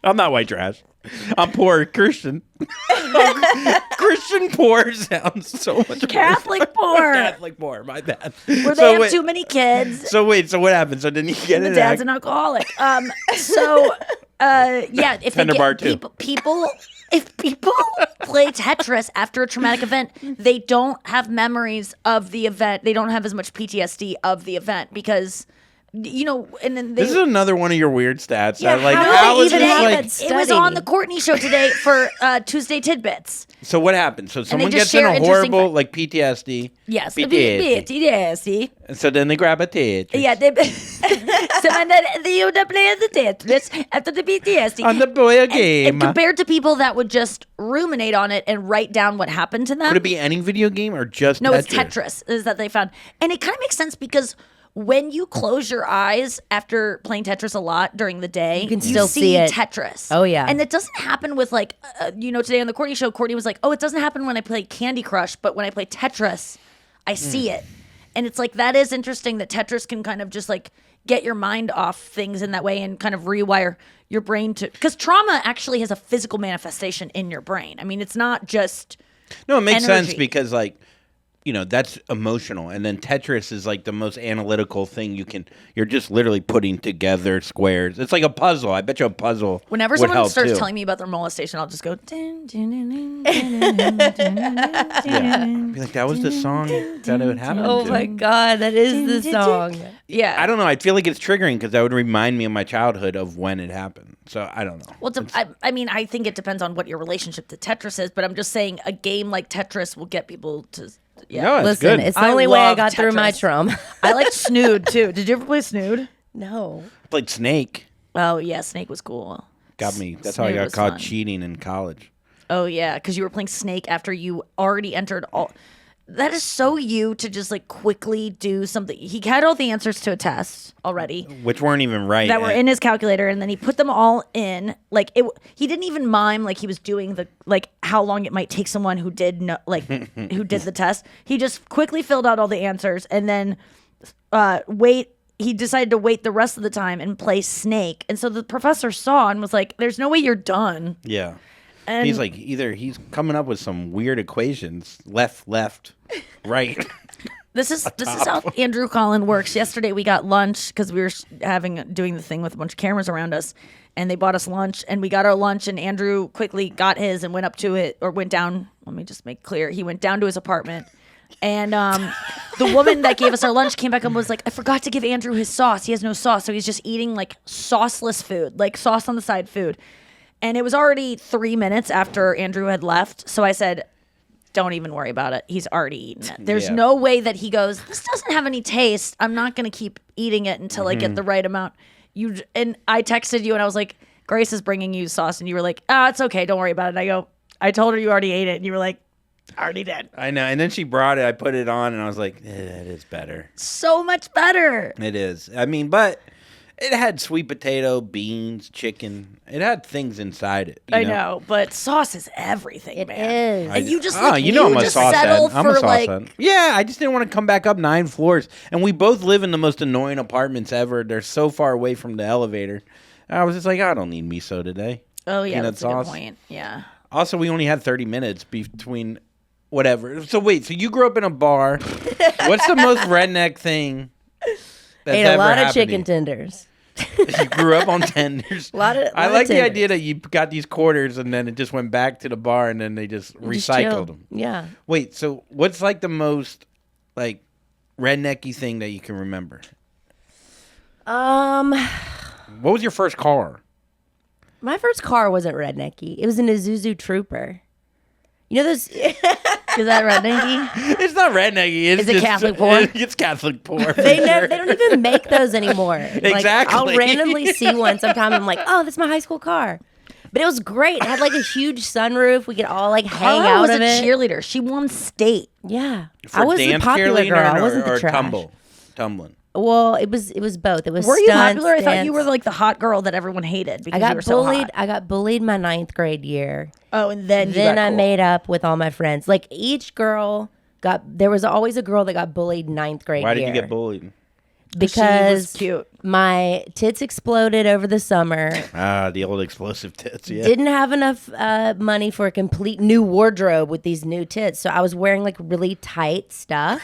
I'm not white trash. I'm poor Christian. Christian poor sounds so much Catholic worse. poor. Catholic poor, my bad. Where they have too many kids. So what happened? So didn't he get The it? dad's an alcoholic. If Tender they bar get too. if people play Tetris after a traumatic event, they don't have memories of the event. They don't have as much PTSD of the event because, and then they. This is another one of your weird stats. Yeah, like, how how do they is even this, have like- that It was study? on the Courtney show today for Tuesday Tidbits. So what happened? So someone just gets in share a interesting horrible fact- like PTSD. Yes, PTSD. And so then they grab a Tetris. Yeah, so and then they would play the Tetris after the PTSD. On the boy And game. compared to people that would just ruminate on it and write down what happened to them. Could it be any video game or just No, Tetris? it's Tetris is that they found. And it kind of makes sense because when you close your eyes after playing Tetris a lot during the day, you can still see it. Tetris. Oh, yeah. And it doesn't happen with like, today on the Courtney show, Courtney was like, oh, it doesn't happen when I play Candy Crush, but when I play Tetris, I see it. And it's like, that is interesting that Tetris can kind of just like get your mind off things in that way and kind of rewire your brain to, because trauma actually has a physical manifestation in your brain. I mean, it's not just. No, it makes sense energy. because like, that's emotional. And then Tetris is like the most analytical thing you're just literally putting together squares. It's like a puzzle. I bet you a puzzle Whenever would someone help starts too. telling me about their molestation, I'll just go. Dun, dun, dun, dun, dun, dun, dun, dun, dun. Yeah. Be like, that was the song that it would happen Oh to. my God, that is the song. Yeah. I don't know. I feel like it's triggering because that would remind me of my childhood of when it happened. So I don't know. Well, I mean, I think it depends on what your relationship to Tetris is, but I'm just saying a game like Tetris will get people to. Yeah. No, it's Listen, good. it's the I only way I love got through my Tetris. trauma. I like Snood too. Did you ever play Snood? No. I played Snake. Oh yeah, Snake was cool. Got me. That's how I Snood got was caught fun. cheating in college. Oh yeah, because you were playing Snake after you already entered all. That is so you to just like quickly do something. He had all the answers to a test already Which weren't even right. that were in his calculator, and then he put them all in. Like it, he didn't even mime like he was doing the like how long it might take someone who did know like who did the test. He just quickly filled out all the answers and then wait. He decided to wait the rest of the time and play Snake, and so the professor saw and was like, "There's no way you're done." Yeah. And He's like, either he's coming up with some weird equations, left, right. This is how Andrew Collin works. Yesterday we got lunch because we were doing the thing with a bunch of cameras around us, and they bought us lunch, and we got our lunch, and Andrew quickly got his and went up to it or went down. Let me just make clear. He went down to his apartment, and the woman that gave us our lunch came back and was like, "I forgot to give Andrew his sauce. He has no sauce, so he's just eating like sauceless food, like sauce on the side food." And it was already 3 minutes after Andrew had left, so I said, don't even worry about it. He's already eaten it. There's Yeah. no way that he goes, this doesn't have any taste. I'm not going to keep eating it until I get the right amount. And I texted you and I was like, Grace is bringing you sauce. And you were like, it's okay. Don't worry about it. And I told her you already ate it. And you were like, I already did. I know. And then she brought it. I put it on and I was like, it is better. So much better. It is. I mean, but it had sweet potato, beans, chicken. It had things inside it. I know, but sauce is everything, It man. is. And you just I'm a just sauce settle head. I'm a for sauce like head. Yeah, I just didn't want to come back up 9 floors. And we both live in the most annoying apartments ever. They're so far away from the elevator. I was just like, I don't need miso today. oh yeah, peanut that's sauce. a good point. Yeah. Also, we only had 30 minutes between whatever. So wait, so you grew up in a bar. What's the most redneck thing that's Ate ever a lot happened of to chicken you? tenders. You grew up on tenders. I lot like of the tenders. idea that you got these quarters and then it just went back to the bar and then they just Just recycled chill. them. Yeah. Wait, so what's like the most like rednecky thing that you can remember? Um, What was your first car? My first car wasn't rednecky. It was an Isuzu Trooper. You know those? Is that rednecky? It's not rednecky. It's Is it just, Catholic poor? It's Catholic poor. They don't even make those anymore. Like, Exactly. I'll randomly see one sometime. I'm like, oh, that's my high school car. But it was great. It had like a huge sunroof. We could all like hang Carlisle out was of a it. cheerleader. She won state. Yeah, For I was the dance popular cheerleader girl. I wasn't the or trash. tumbling. Well, it was both. It was. Were you stunts, popular? I thought you were dance. like the hot girl that everyone hated because I got you were so bullied. hot. I got bullied my 9th grade year. Oh, and then I made up with all my friends. Like each girl got. There was always a girl that got bullied 9th grade. Why did year. you get bullied? Because cute. my tits exploded over the summer. Ah, the old explosive tits. Yeah. Didn't have enough money for a complete new wardrobe with these new tits, so I was wearing like really tight stuff.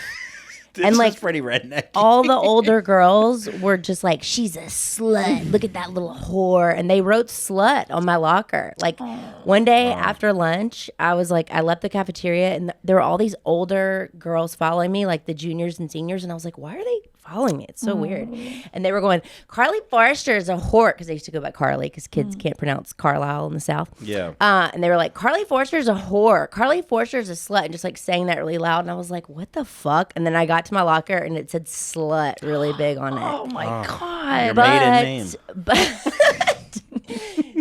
This and, like, is pretty redneck. All the older girls were just like, she's a slut. Look at that little whore. And they wrote slut on my locker. Like one day after lunch, I was like, I left the cafeteria and there were all these older girls following me, like the juniors and seniors. And I was like, why are they following me? It's so weird. And they were going, Carlisle Forrester is a whore. Because they used to go by Carly because kids can't pronounce Carlisle in the South. Yeah. And they were like, Carlisle Forrester is a whore. Carlisle Forrester is a slut. And just like saying that really loud. And I was like, what the fuck? And then I got to my locker and it said slut really big on it. Oh my Your god! maiden name. But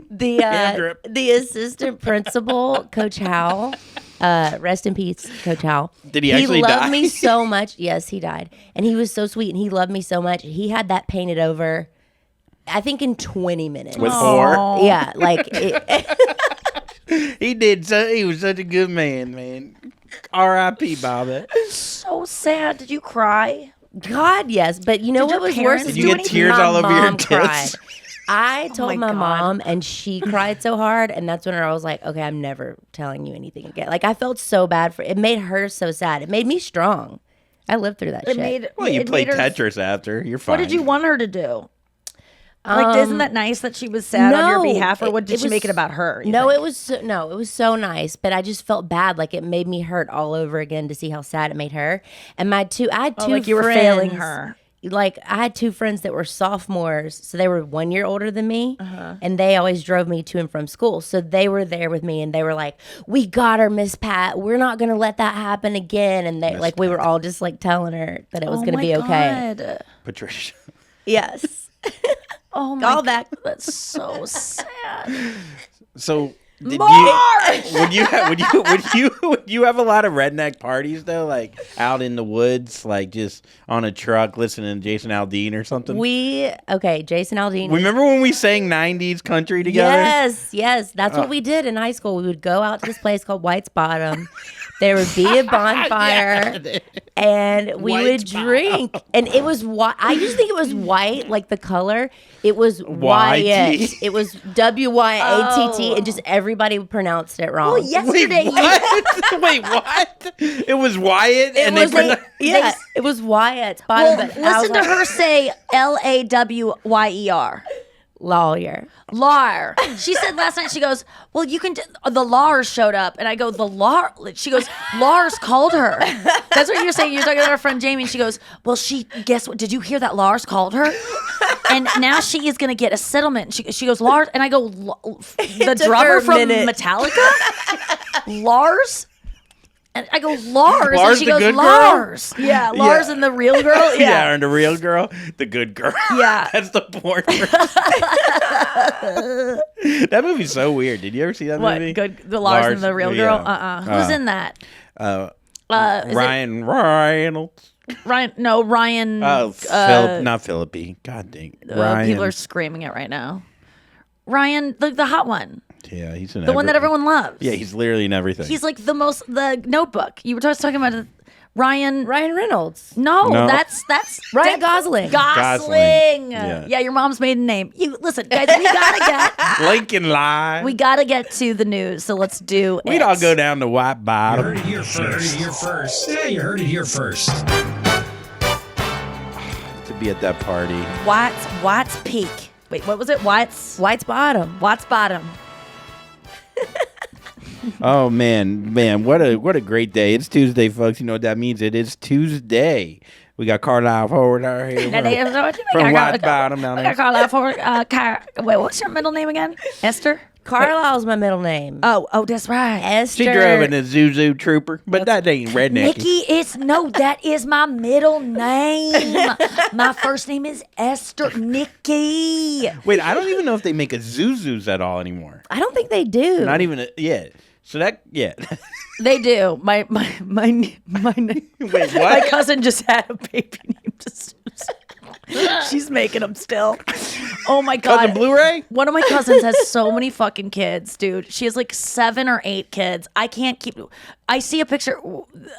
the assistant principal, Coach Howell, rest in peace, Coach Howell. Did he actually loved die? me so much. Yes, he died. And he was so sweet and he loved me so much. He had that painted over, I think, in 20 minutes. With four? Yeah, like He did. He was such a good man. R.I.P. Bobby. So sad. Did you cry? God, yes. But you know Did what your was parents worse? Did you get tears my all over your mom tits? cried. I told my my God. mom, and she cried so hard, and that's when I was like, "Okay, I'm never telling you anything again." Like I felt so bad for it. Made her so sad. It made me strong. I lived through that shit. Well, you it played made her- Tetris after. You're fine. What did you want her to do? Like, isn't that nice that she was sad on your behalf, or what did she make it about her? you No, think? it was so nice, but I just felt bad. Like it made me hurt all over again to see how sad it made her. And I had two like you were failing friends- her. Like I had two friends that were sophomores, so they were 1 year older than me, Uh-huh. and they always drove me to and from school. So they were there with me, and they were like, "We got her, Miss Pat. We're not gonna let that happen again." And they we were all just like telling her that it was gonna be okay. God. Patricia. Yes. Oh my All god, that. that's so sad. So did Mars! would you have a lot of redneck parties though, like out in the woods, like just on a truck listening to Jason Aldean or something? Jason Aldean. Remember when we sang 90s country together? Yes. That's what we did in high school. We would go out to this place called White's Bottom. There would be a bonfire, and we White's would drink. And it was white. I just think it was white, like the color. It was Wyatt. It was WYATT, and just everybody pronounced it wrong. Well, yesterday, Wait, what? It was Wyatt, and it was they it was Wyatt's bottom. well, but I was listen to like, her say LAWYER. lawyer. Lar. She said last night, she goes, well, you can, the Lars showed up. And I go, the Lar, she goes, Lars called her. That's what you're saying. You're talking about our friend Jamie. And she goes, well, guess what? Did you hear that Lars called her? And now she is going to get a settlement. She goes, Lars. And I go, the took drummer her a from minute. Metallica? Lars? And I go, Lars. Lars And she the goes, good girl? Lars. Yeah, Lars and the real girl. yeah, and the real girl, the good girl. Yeah. That's the porn. That movie's so weird. Did you ever see that What? movie? The Lars and the real girl? yeah. Who's in that? Is Ryan Reynolds. Ryan? No, Ryan. Oh, Philip, not Philippi. God dang. Ryan. People are screaming it right now. Ryan, the hot one, Yeah, he's in the one that everyone loves. Yeah, he's literally in everything. He's like the Notebook. You were just talking about Ryan. Ryan Reynolds. No, No. that's Ryan Gosling. Gosling. Yeah. Yeah, your mom's maiden name. You listen, guys. We Lincoln Live. gotta get to the news. So let's do it. We'd all go down to White You Bottom. heard it here first. Yeah, you heard it here first. To be at that party. White's Peak. Wait, what was it? White's Bottom. Bottom. Oh man, what a great day! It's Tuesday, folks. You know what that means? It is Tuesday. We got Carlisle Forrester here. From White Bottom down there. Carlisle Forrester. Wait, what's your middle name again? Esther? Carlisle's my middle name. Oh, that's right. Esther. She drove in a Zuzu Trooper, but that ain't rednecky. Nikki, that is my middle name. My first name is Esther. Nikki. Wait, I don't even know if they make a Zuzus at all anymore. I don't think they do. Not even yeah. So yeah. They do. My Wait, what? my cousin just had a baby named Susan. She's making them still. Oh my god. Cousin Blu-ray? One of my cousins has so many fucking kids, dude. She has like 7 or 8 kids. I can't keep. I see a picture.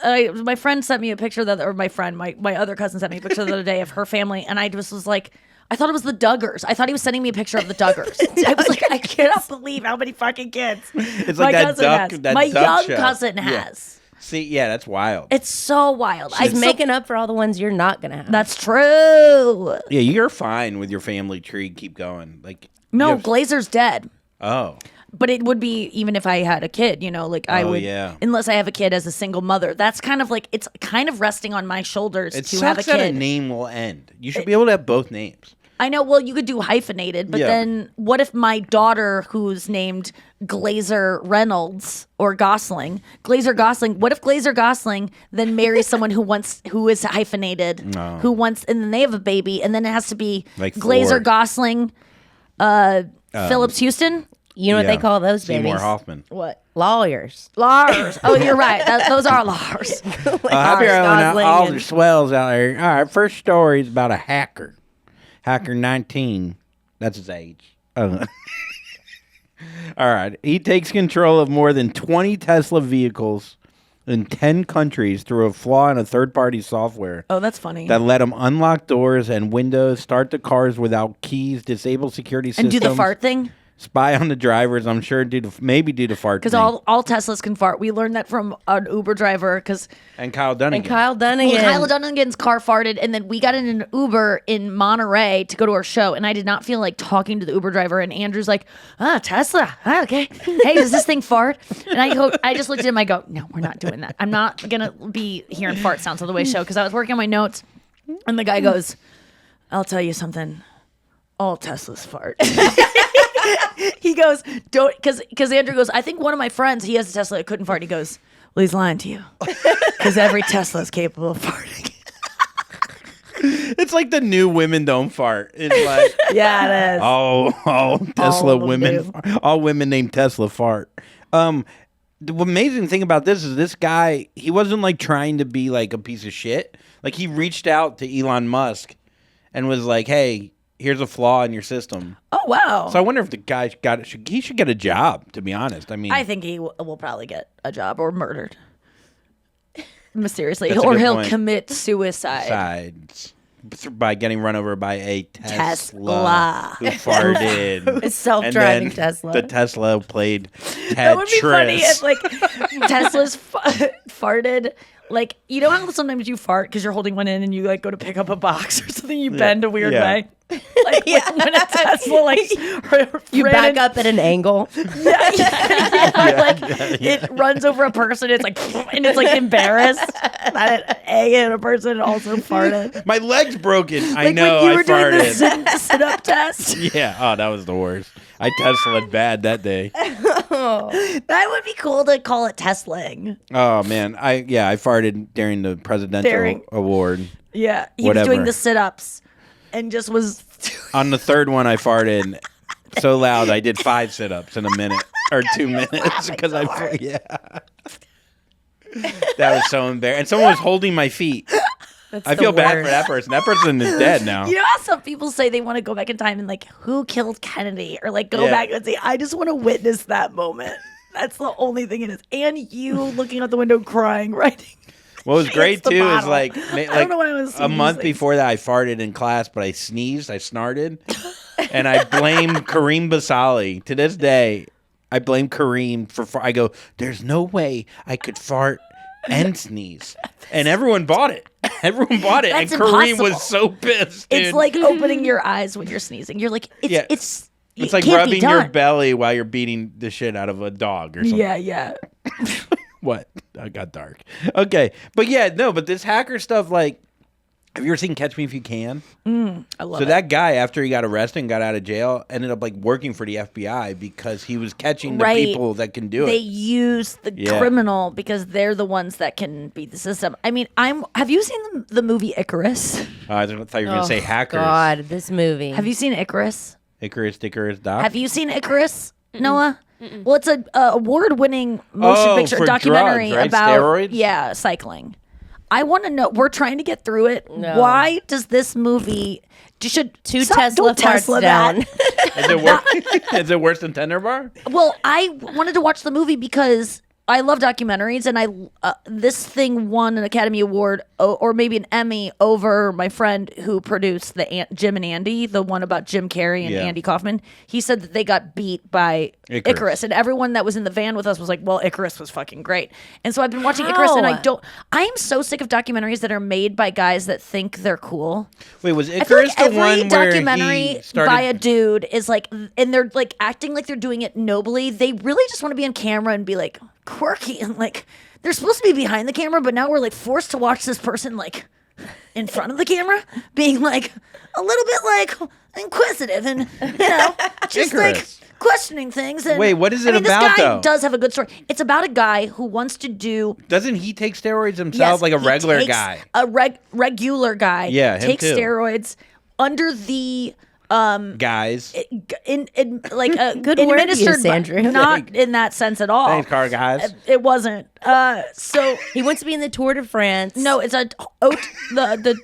My friend sent me a picture my other cousin sent me a picture the other day of her family, and I just was like, I thought it was the Duggars. I thought he was sending me a picture of the Duggars. I was like, I cannot believe how many fucking kids It's my like that cousin duck. has. That My duck young show. cousin Yeah. has. See, yeah, that's wild. It's so wild. She's making up for all the ones you're not gonna have. That's true. Yeah, you're fine with your family tree. Keep going. Like No, you have- Glazer's dead. Oh, But it would be even if I had a kid, like I Oh, would, yeah. unless I have a kid as a single mother. That's kind of like, it's kind of resting on my shoulders it to have a sucks that a kid. name will end. You should be able to have both names. I know, well, you could do hyphenated, but Yeah. then what if my daughter, who's named Glaser Reynolds or Gosling, what if Glaser Gosling then marries someone who is hyphenated, and then they have a baby, and then it has to be Like Glaser Ford. Gosling, Phillips Houston? You know what they Yeah. call those Seymour babies? Hoffman. What? Lawyers. Lars. Oh, you're right. Those are Lars. Happy Gosling all and- the swells out there. All right, first story is about a hacker. Hacker 19. That's his age. Oh. All right. He takes control of more than 20 Tesla vehicles in 10 countries through a flaw in a third-party software Oh, that's funny. that let him unlock doors and windows, start the cars without keys, disable security And systems, do the fart thing? spy on the drivers. I'm sure maybe do the fart Because thing. all Teslas can fart. We learned that from an Uber driver. Because And Kyle Dunnigan. And Kyle Dunnigan. Kyle Dunnigan's car farted, and then we got in an Uber in Monterey to go to our show, and I did not feel like talking to the Uber driver. And Andrew's like, Tesla, okay. Hey, does this thing fart? And I just looked at him. I go, no, we're not doing that. I'm not gonna be hearing fart sounds on the way show because I was working on my notes, and the guy goes, I'll tell you something. All Teslas fart. He goes, don't, because Andrew goes, I think one of my friends, he has a Tesla that couldn't fart. He goes, well, he's lying to you. Because every Tesla is capable of farting. It's like the new women don't fart. It's like, Yeah, it is. all Tesla of them women, do. all women named Tesla fart. The amazing thing about this is this guy, he wasn't like trying to be like a piece of shit. Like he reached out to Elon Musk and was like, hey, here's a flaw in your system. Oh, wow. So I wonder if the guy he should get a job, to be honest. I mean, I think he will probably get a job or murdered. Mysteriously. That's a Or good he'll point. commit suicide. sides by getting run over by a Tesla. who farted. A self-driving And then Tesla. The Tesla played Tetris. That would be funny if like Tesla's farted. Like, you know how sometimes you fart because you're holding one in and you like go to pick up a box or something, you bend a weird Yeah. way. Like when a Tesla like You ran back in- up at an angle. like it runs over a person. It's like and it's like embarrassed that it hit a person and also farted. My leg's broken. I Like know when you I were doing the farted. sit-up test. Yeah. Oh, that was the worst. I Tesla'd bad that day. That would be cool to call it Teslaing. Oh man. I farted during the presidential award. Yeah, he Whatever. was doing the sit-ups and just was. On the third one, I farted so loud I did 5 sit-ups in a minute or 2 minutes because yeah. That was so embarrassing. And someone was holding my feet. I feel bad for that person. That person is dead now. You know how some people say they want to go back in time and like, who killed Kennedy? Or like go Yeah. back and say, I just want to witness that moment. That's the only thing it is. And you looking out the window crying, writing. What was great the too is bottle. like, don't know why I was a month sneezing. before that I farted in class, but I sneezed, I snarted, and I blame Kareem Basali. To this day, I blame Kareem for. I go, there's no way I could fart and sneeze, and everyone bought it. Everyone bought it, That's and Kareem impossible. was so pissed. It's dude. like opening your eyes when you're sneezing. You're like, Yeah. it's It's it like can't be rubbing your done. belly while you're beating the shit out of a dog or something. Yeah. What? I got dark. Okay. But yeah, no, but this hacker stuff, like, Have you ever seen Catch Me If You Can? I love So it. that guy, after he got arrested and got out of jail, ended up like working for the FBI because he was catching the Right. people that can do They it. use the Yeah. criminal because they're the ones that can beat the system. I mean, have you seen the movie Icarus? I thought you were going to say hackers. God, this movie. Have you seen Icarus? Icarus, Doc. Have you seen Icarus, Noah? Well, it's a award-winning motion Oh, picture for documentary drugs, right? about Steroids? cycling. I want to know. We're trying to get through it. No. Why does this movie? Two Stop- Tesla don't farts Tesla that. down? Is it worse? Is it worse than Tender Bar? Well, I wanted to watch the movie because I love documentaries, and this thing won an Academy Award or maybe an Emmy over my friend who produced the Jim and Andy, the one about Jim Carrey and Yeah. Andy Kaufman. He said that they got beat by Icarus, and everyone that was in the van with us was like, "Well, Icarus was fucking great." And so I've been watching Icarus, and I am so sick of documentaries that are made by guys that think they're cool. Wait, was I feel Icarus like the every one where documentary he started? by a dude is like, and they're like acting like they're doing it nobly. They really just want to be on camera and be like quirky and like they're supposed to be behind the camera, but now we're like forced to watch this person like in front of the camera being like a little bit like inquisitive and just like Icarus. questioning things. And Wait, what is it I mean, about, This guy though? does have a good story. It's about a guy who wants to do. Doesn't he take steroids himself, like a he regular takes guy? A regular guy. Yeah, him takes too. steroids under the Guys, in like a Good word administered, use, Andrew. not in that sense at all. thanks, car guys. It wasn't. So He wants to be in the Tour de France. no, it's the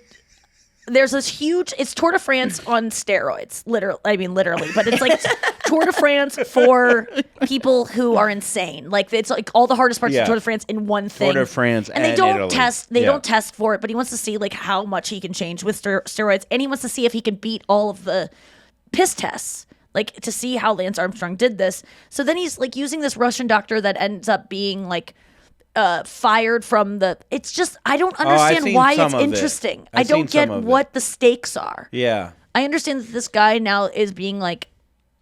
there's this huge. It's Tour de France on steroids. Literally, but it's like Tour de France for people who are insane. Like it's like all the hardest parts Yeah. of Tour de France in one thing. Tour de France and they and don't Italy. test. They Yeah. don't test for it, but he wants to see like how much he can change with steroids, and he wants to see if he can beat all of the piss tests. Like to see how Lance Armstrong did this. So then he's like using this Russian doctor that ends up being like fired from the. It's just I don't I've understand seen why some it's of it. interesting. I've I don't seen get some of it. what the stakes are. Yeah, I understand that this guy now is being like,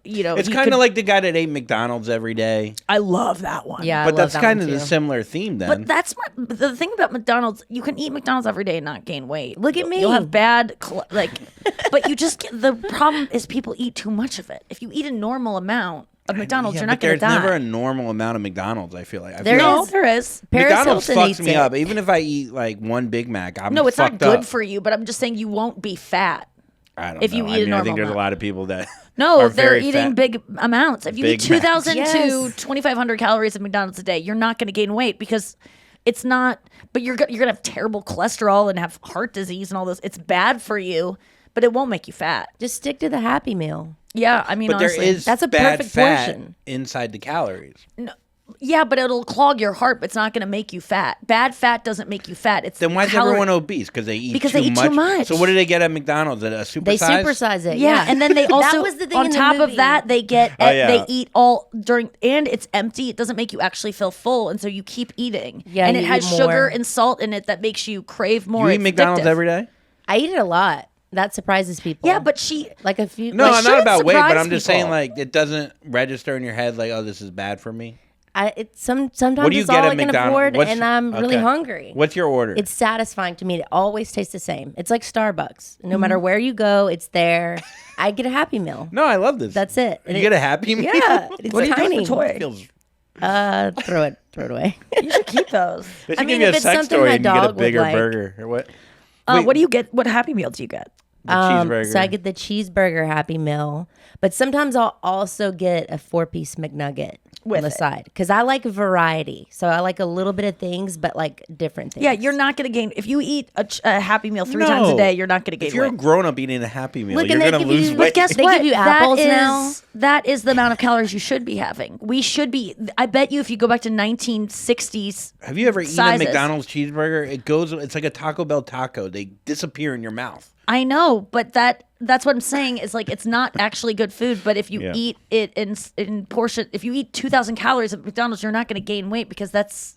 it's he kind could- of like the guy that ate McDonald's every day. I love that one. Yeah, But I love that's that kind one of the too. similar theme then. But that's the thing about McDonald's. You can eat McDonald's every day and not gain weight. Look at me. You'll have bad, but you just the problem is people eat too much of it. If you eat a normal amount of McDonald's, Yeah, you're but not going there's to die. never a normal amount of McDonald's. I feel like There no, is. there is. Paris McDonald's Hilton fucks eats me it. up. Even if I eat like one Big Mac, I'm No, it's not fucked good up. for you. But I'm just saying you won't be fat. I don't if know. you eat I a mean, I normal think there's a amount. lot of people that No, are they're very eating fat. big amounts. If you Big eat 2,000 Macs. to Yes. 2,500 calories of McDonald's a day, you're not going to gain weight because it's not. But you're going to have terrible cholesterol and have heart disease and all this. It's bad for you, but it won't make you fat. Just stick to the Happy Meal. Yeah, I mean, But there honestly, is That's a bad perfect fat portion. inside the calories. yeah, but it'll clog your heart. But it's not going to make you fat. Bad fat doesn't make you fat. It's Then why is calorie- everyone obese? Because they eat Because too they eat much. too much. So what do they get at McDonald's? A supersize? They supersize it. Yeah, and then they also that was the thing on in the top of movie. that they get Oh, yeah. they eat all during and it's empty. It doesn't make you actually feel full, and so you keep eating. Yeah, and you it has eat sugar more. and salt in it that makes you crave more. You eat It's McDonald's addictive. every day? I eat it a lot. That surprises people. Yeah, but she like a few. No, like, I'm not shouldn't about weight, but surprise I'm just people. saying like it doesn't register in your head like, oh, this is bad for me. sometimes What do you it's get all at I can McDonald's? afford, What's- and I'm really okay. hungry. What's your order? It's satisfying to me. It always tastes the same. It's like Starbucks. No Mm-hmm. matter where you go, it's there. I get a Happy Meal. No, I love this. That's it. You get a Happy Meal? Yeah, it's What do you do with tiny. the toy? Feels, Throw it away. You should keep those. they should I mean, give you if a it's sex something toy my and you get a dog would bigger like. burger. Or what? Wait, What do you get? What Happy Meal do you get? the cheeseburger. So I get the cheeseburger Happy Meal, but sometimes I'll also get a 4-piece McNugget With on the it. side because I like variety. So I like a little bit of things, but like different things. Yeah, you're not going to gain if you eat a Happy Meal 3 times a No. day. You're not going to gain If you're a weight. grown up eating a Happy Meal, Look, you're and they going to give lose you- weight. But guess They what? give you That apples is- now. That is the amount of calories you should be having. We should be. I bet you if you go back to 1960s. Have you ever eaten sizes. a McDonald's cheeseburger? It's like a Taco Bell taco. They disappear in your mouth. I know, but that's what I'm saying is like it's not actually good food. But if you Yeah. eat it in portion, if you eat 2,000 calories at McDonald's, you're not going to gain weight because that's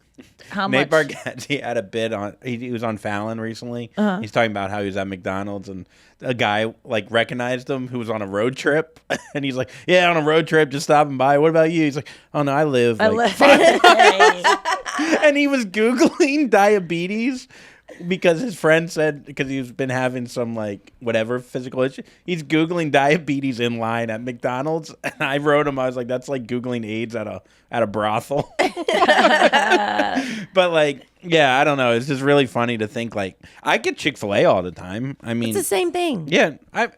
how Nate much. Bargatze had a bit on. He was on Fallon recently. Uh-huh. He's talking about how he was at McDonald's and a guy like recognized him who was on a road trip, and he's like, "Yeah, on a road trip, just stopping by. What about you?" He's like, "Oh no, I live." I like, live. and he was googling diabetes because his friend said, because he's been having some like whatever physical issue, he's Googling diabetes in line at McDonald's. And I wrote him, I was like, that's like Googling AIDS at a brothel. But like, yeah, I don't know. It's just really funny to think like I get Chick-fil-A all the time. I mean, It's the same thing. yeah. I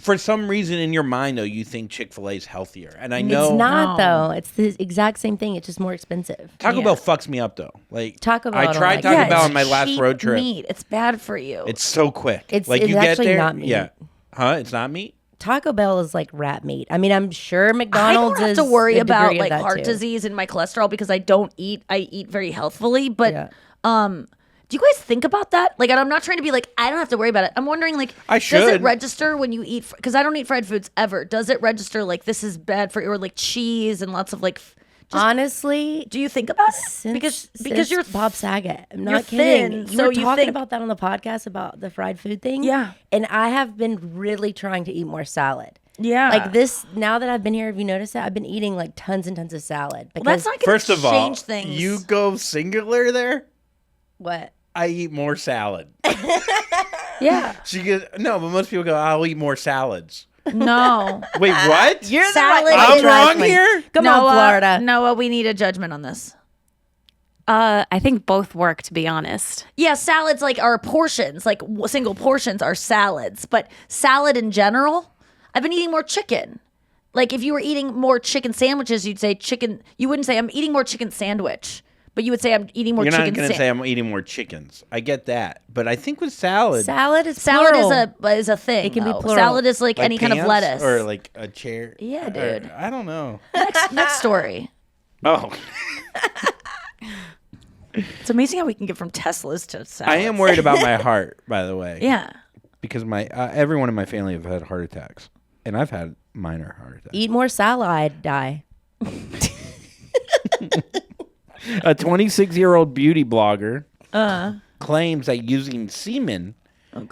for some reason in your mind though, you think Chick-fil-A is healthier, and I know It's not though. It's the exact same thing. It's just more expensive. Taco Bell fucks me up though. Like Taco Bell, I I don't tried like. Taco Yeah, Bell it's on my last cheap road trip. Meat. It's bad for you. It's so quick. It's like you get actually there, not meat. yeah. Huh? It's not meat. Taco Bell is like rat meat. I mean, I'm sure McDonald's I don't have is to worry a degree about of like that heart too. disease and my cholesterol because I don't eat. I eat very healthfully, but Yeah. do you guys think about that? Like, and I'm not trying to be like I don't have to worry about it. I'm wondering like, I does should. it register when you eat? Because I don't eat fried foods ever. Does it register like this is bad for you or like cheese and lots of like? Honestly, Do you think about it? since, Because you're Bob Saget. I'm you're not kidding. thin, You so were you talking think- about that on the podcast about the fried food thing. Yeah. And I have been really trying to eat more salad. Yeah. Like this, now that I've been here, have you noticed that? I've been eating like tons and tons of salad. Well, that's not going First to of all, change things. you go singular there. What? I eat more salad. yeah. She goes, no, but most people go, I'll eat more salads. No. Wait, what? You're Salad I'm is- wrong here? Come on, Florida. Noah, we need a judgment on this. I think both work, to be honest. Yeah, salads like are portions, like single portions are salads, but salad in general, I've been eating more chicken. Like if you were eating more chicken sandwiches, you'd say chicken. You wouldn't say I'm eating more chicken sandwich, but you would say I'm eating more You're not chicken going to say I'm eating more chickens. I get that. But I think with salad. Salad is Salad plural. is a thing. It can be though. plural. Salad is like like any kind of pants lettuce. Or like a chair. Yeah, Or- dude. I don't know. Next story. Oh. It's amazing how we can get from Teslas to salads. I am worried about my heart, by the way. Yeah. Because my everyone in my family have had heart attacks. And I've had minor heart attacks. Eat more salad, I'd die. A 26-year-old beauty blogger claims that using semen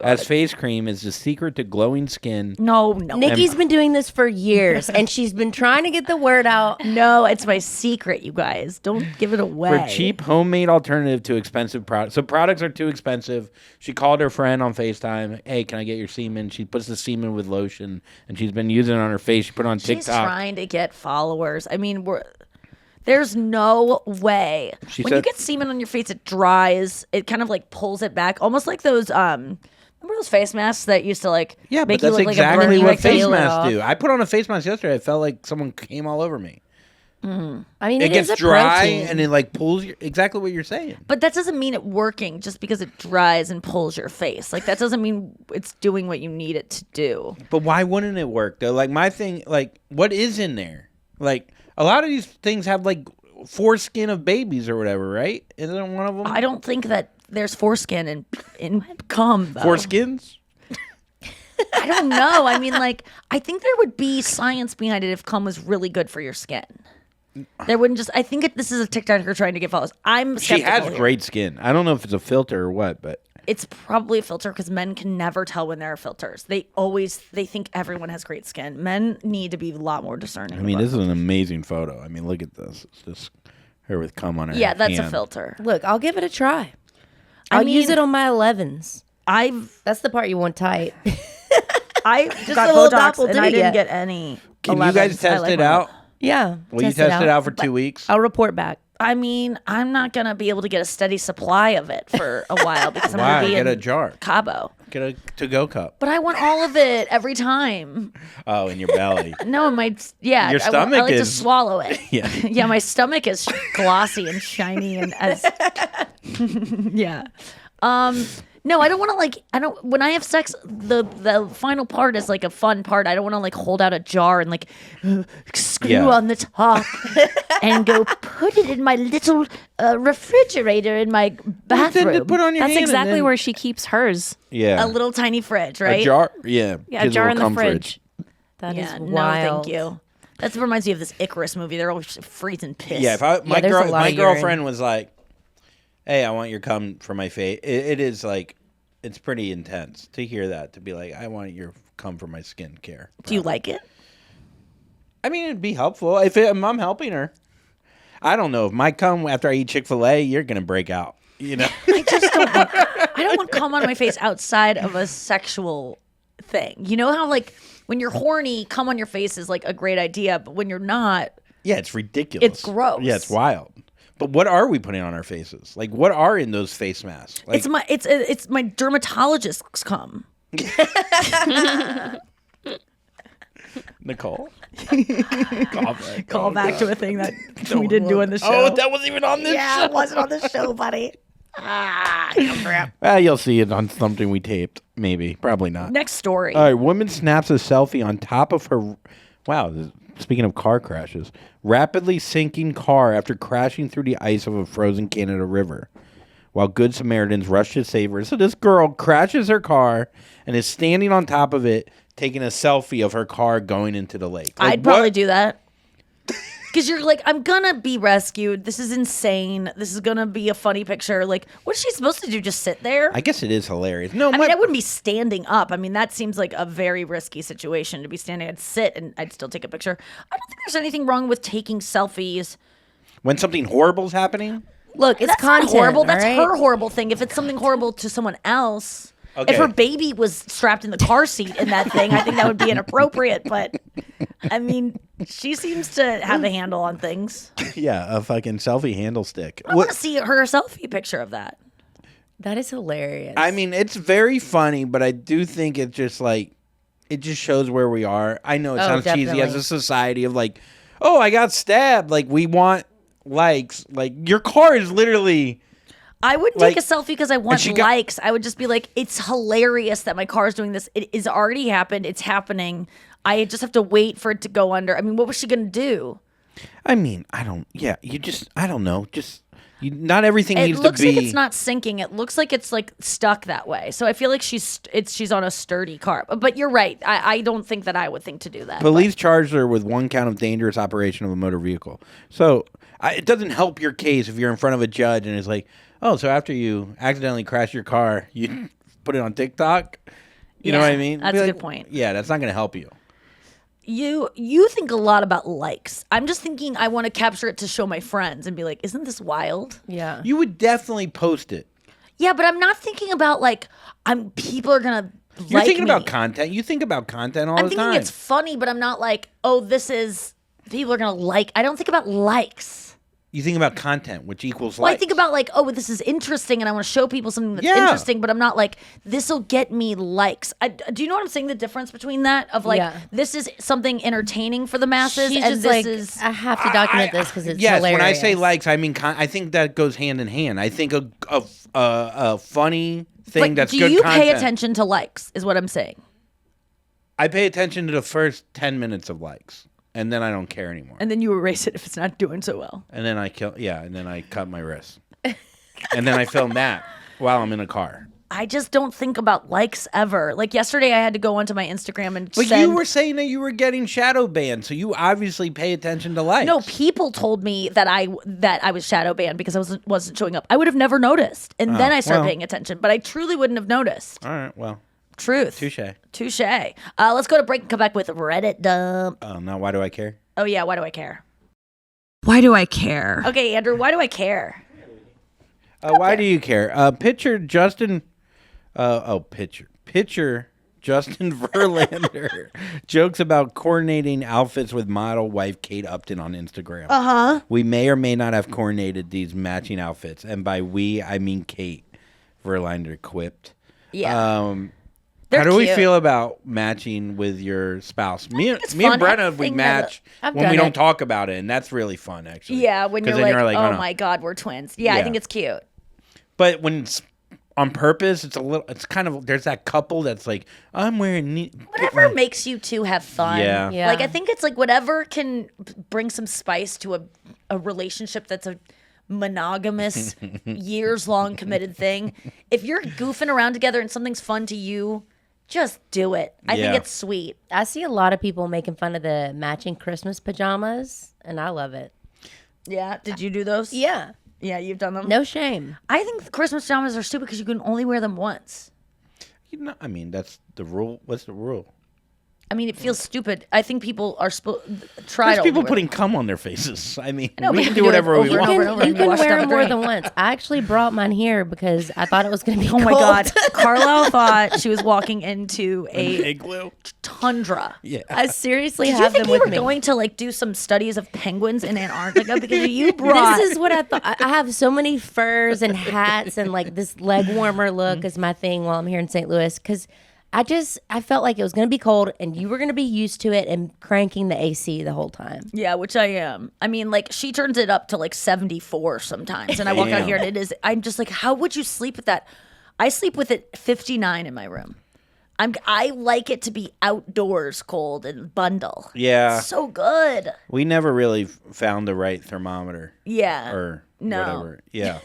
as face cream is the secret to glowing skin. No. Nikki's been doing this for years, and she's been trying to get the word out. No, it's my secret, you guys. Don't give it away. For cheap homemade alternative to expensive products. So products are too expensive. She called her friend on FaceTime. Hey, can I get your semen? She puts the semen with lotion, and she's been using it on her face. She put it on She's TikTok. trying to get followers. I mean, there's no way. She When you said- get semen on your face, it dries. It kind of like pulls it back, almost like those. Remember those face masks that used to like Yeah, make but that's you look exactly like a what burn face you masks do. I put on a face mask yesterday. I felt like someone came all over me. I mean, It is gets a dry protein. and it like pulls your, exactly what you're saying. But that doesn't mean it working just because it dries and pulls your face. Like that doesn't mean it's doing what you need it to do. But why wouldn't it work though? Like my thing, like what is in there? Like a lot of these things have like foreskin of babies or whatever, right? Isn't one of them? I don't think that there's foreskin in cum though. Foreskins? I don't know. I mean, like, I think there would be science behind it if cum was really good for your skin. There wouldn't just. I think this is a TikToker trying to get followers. I'm She skeptical has here. great skin. I don't know if it's a filter or what, but It's probably a filter because men can never tell when there are filters. They think everyone has great skin. Men need to be a lot more discerning. I mean, about this is an amazing photo. I mean, look at this. It's just her with cum on her. Yeah, that's a hand. filter. Look, I'll give it a try. I'll use mean- it on my 11s. That's the part you want tight. I a got little Botox and I doppelganger. didn't get any. Can you guys 11s. I test like it my- out? Yeah. Will you test it out for 2 weeks? I'll report back. I mean, I'm not gonna be able to get a steady supply of it for a while because I'm Why? gonna be Get in a jar. Cabo. Get a to-go cup. But I want all of it every time. Oh, in your belly. No, my yeah. Your I stomach like to is- swallow it. Yeah. Yeah, my stomach is glossy and shiny and as yeah. No, I don't want to like. I don't. When I have sex, the final part is like a fun part. I don't want to like hold out a jar and like screw Yeah. on the top and go put it in my little refrigerator in my bathroom. Put on your That's hand and exactly then- where she keeps hers. Yeah. A little tiny fridge, right? A jar. Yeah. Yeah, a Kids' jar in little the cum fridge. That is Yeah, wild. no, thank you. That reminds me of this Icarus movie. They're always freezing piss. Yeah, if my there's a lot my of urine. girlfriend was like, "Hey, I want your cum for my face." It is like, it's pretty intense to hear that. To be like, "I want your cum for my skincare." Do you like it? I mean, it'd be helpful if I'm helping her. I don't know if my cum after I eat Chick-fil-A, you're gonna break out. You know, I just don't. I don't want cum on my face outside of a sexual thing. You know how like when you're horny, cum on your face is like a great idea, but when you're not, Yeah, it's ridiculous. It's gross. Yeah, it's wild. But what are we putting on our faces? Like, what are in those face masks? Like, it's my dermatologist's cum. Nicole. Call back to a thing that we didn't do on the show. Oh, that wasn't even on this show. It wasn't on the show, buddy. Crap. Well, you'll see it on something we taped. Maybe. Probably not. Next story. All right. Woman snaps a selfie on top of her. Wow. Speaking of car crashes, rapidly sinking car after crashing through the ice of a frozen Canada river. While Good Samaritans rush to save her. So this girl crashes her car and is standing on top of it, taking a selfie of her car going into the lake. Like, I'd probably do that. Because you're like, I'm gonna be rescued. This is insane. This is gonna be a funny picture. Like, what is she supposed to do? Just sit there? I guess it is hilarious. No, I mean, I wouldn't be standing up. I mean, that seems like a very risky situation to be standing. I'd sit and I'd still take a picture. I don't think there's anything wrong with taking selfies. when something horrible is happening. Look, it's That's content. not horrible. all That's right? her horrible thing. If it's something horrible to someone else, Okay. if her baby was strapped in the car seat in that thing, I think that would be inappropriate. But I mean, she seems to have a handle on things. Yeah, a fucking selfie handle stick. I want to see her selfie picture of that. That is hilarious. I mean, it's very funny, but I do think it just like it just shows where we are. I know it sounds cheesy as definitely. a society of like, oh, I got stabbed. Like we want likes. Like your car is literally. I would Like- take a selfie because I want she got- likes. I would just be like, it's hilarious that my car is doing this. It is already happened. It's happening. I just have to wait for it to go under. I mean, what was she going to do? I mean, I don't. Yeah, you just. I don't know. Just. Not everything It needs looks to be. like it's not sinking. It looks like it's like stuck that way. So I feel like she's on a sturdy car. But you're right. I don't think that I would think to do that. Police charged her with 1 count of dangerous operation of a motor vehicle. So it doesn't help your case if you're in front of a judge and it's like, oh, so after you accidentally crash your car, you put it on TikTok. You know Yeah, what I mean? that's Be a like, good point. Yeah, that's not going to help you. You think a lot about likes. I'm just thinking I want to capture it to show my friends and be like, isn't this wild? yeah. You would definitely post it. Yeah, but I'm not thinking about like people are gonna You're like thinking me. about content. You think about content all I'm the thinking time. it's funny, but I'm not like, oh, this is people are gonna like. I don't think about likes. You think about content, which equals Well, I likes. think about like, oh, this is interesting, and I want to show people something that's Yeah. interesting. But I'm not like, this will get me likes. Do you know what I'm saying? The difference between that of like, Yeah. this is something entertaining for the masses, She's and just this like, is I have to document this because it's yes, hilarious. when I say likes, I mean I think that goes hand in hand. I think a funny thing Like, that's do good you content. pay attention to likes? Is what I'm saying. I pay attention to the first 10 minutes of likes, and then I don't care anymore. And then you erase it if it's not doing so well. And then I and then I cut my wrist. And then I film that while I'm in a car. I just don't think about likes ever. Like yesterday, I had to go onto my Instagram and But send. you were saying that you were getting shadow banned, so you obviously pay attention to likes. No, people told me that I was shadow banned because I wasn't showing up. I would have never noticed, and then I started well. paying attention. But I truly wouldn't have noticed. All right, well, Truth. touche. Let's go to break and come back with Reddit dump. Oh, now why do I care? Oh yeah, why do I care? Why do I care? Okay, Andrew, why do I care? Why do you care? Pitcher Justin Verlander jokes about coordinating outfits with model wife Kate Upton on Instagram. Uh-huh. We may or may not have coordinated these matching outfits, and by we I mean Kate. Verlander quipped. Yeah. How do we cute. feel about matching with your spouse? Me and it's fun. Brenna, we Everything match I've when done we it. don't talk about it, and that's really fun, actually. Yeah, when 'Cause you're then like, oh no. my god, we're twins. Yeah, I Yeah. think it's cute. But when it's on purpose, it's kind of, there's that couple that's like, I'm wearing... Whatever makes you two have fun. Yeah. Yeah. Like I think it's like whatever can bring some spice to a relationship that's a monogamous, years long committed thing. If you're goofing around together and something's fun to you, just do it. I think Yeah. it's sweet. I see a lot of people making fun of the matching Christmas pajamas, and I love it. Yeah. Did you do those? Yeah. Yeah, you've done them. No shame. I think the Christmas pajamas are stupid because you can only wear them once. I mean, that's the rule. What's the rule? I mean, it feels stupid. I think people are try There's to people only wear putting cum on their faces. I mean, know, we but can you do do it whatever we over and want. over and over. You and can wash wear down them the more drain. than once. I actually brought mine here because I thought it was going to be Oh my cold. God. Carlisle thought she was walking into a Igloo. tundra. Yeah. I seriously Did you have think them you with were me. going to like do some studies of penguins in Antarctica because you brought? This is what I thought. I have so many furs and hats and like this leg warmer look is my thing while I'm here in St. Louis because I felt like it was going to be cold and you were going to be used to it and cranking the AC the whole time. Yeah, which I am. I mean, like she turns it up to like 74 sometimes, and I walk out Damn. here and it is. I'm just like, how would you sleep with that? I sleep with it 59 in my room. I like it to be outdoors cold and bundle. Yeah. So good. We never really found the right thermometer Yeah. or No. whatever. Yeah.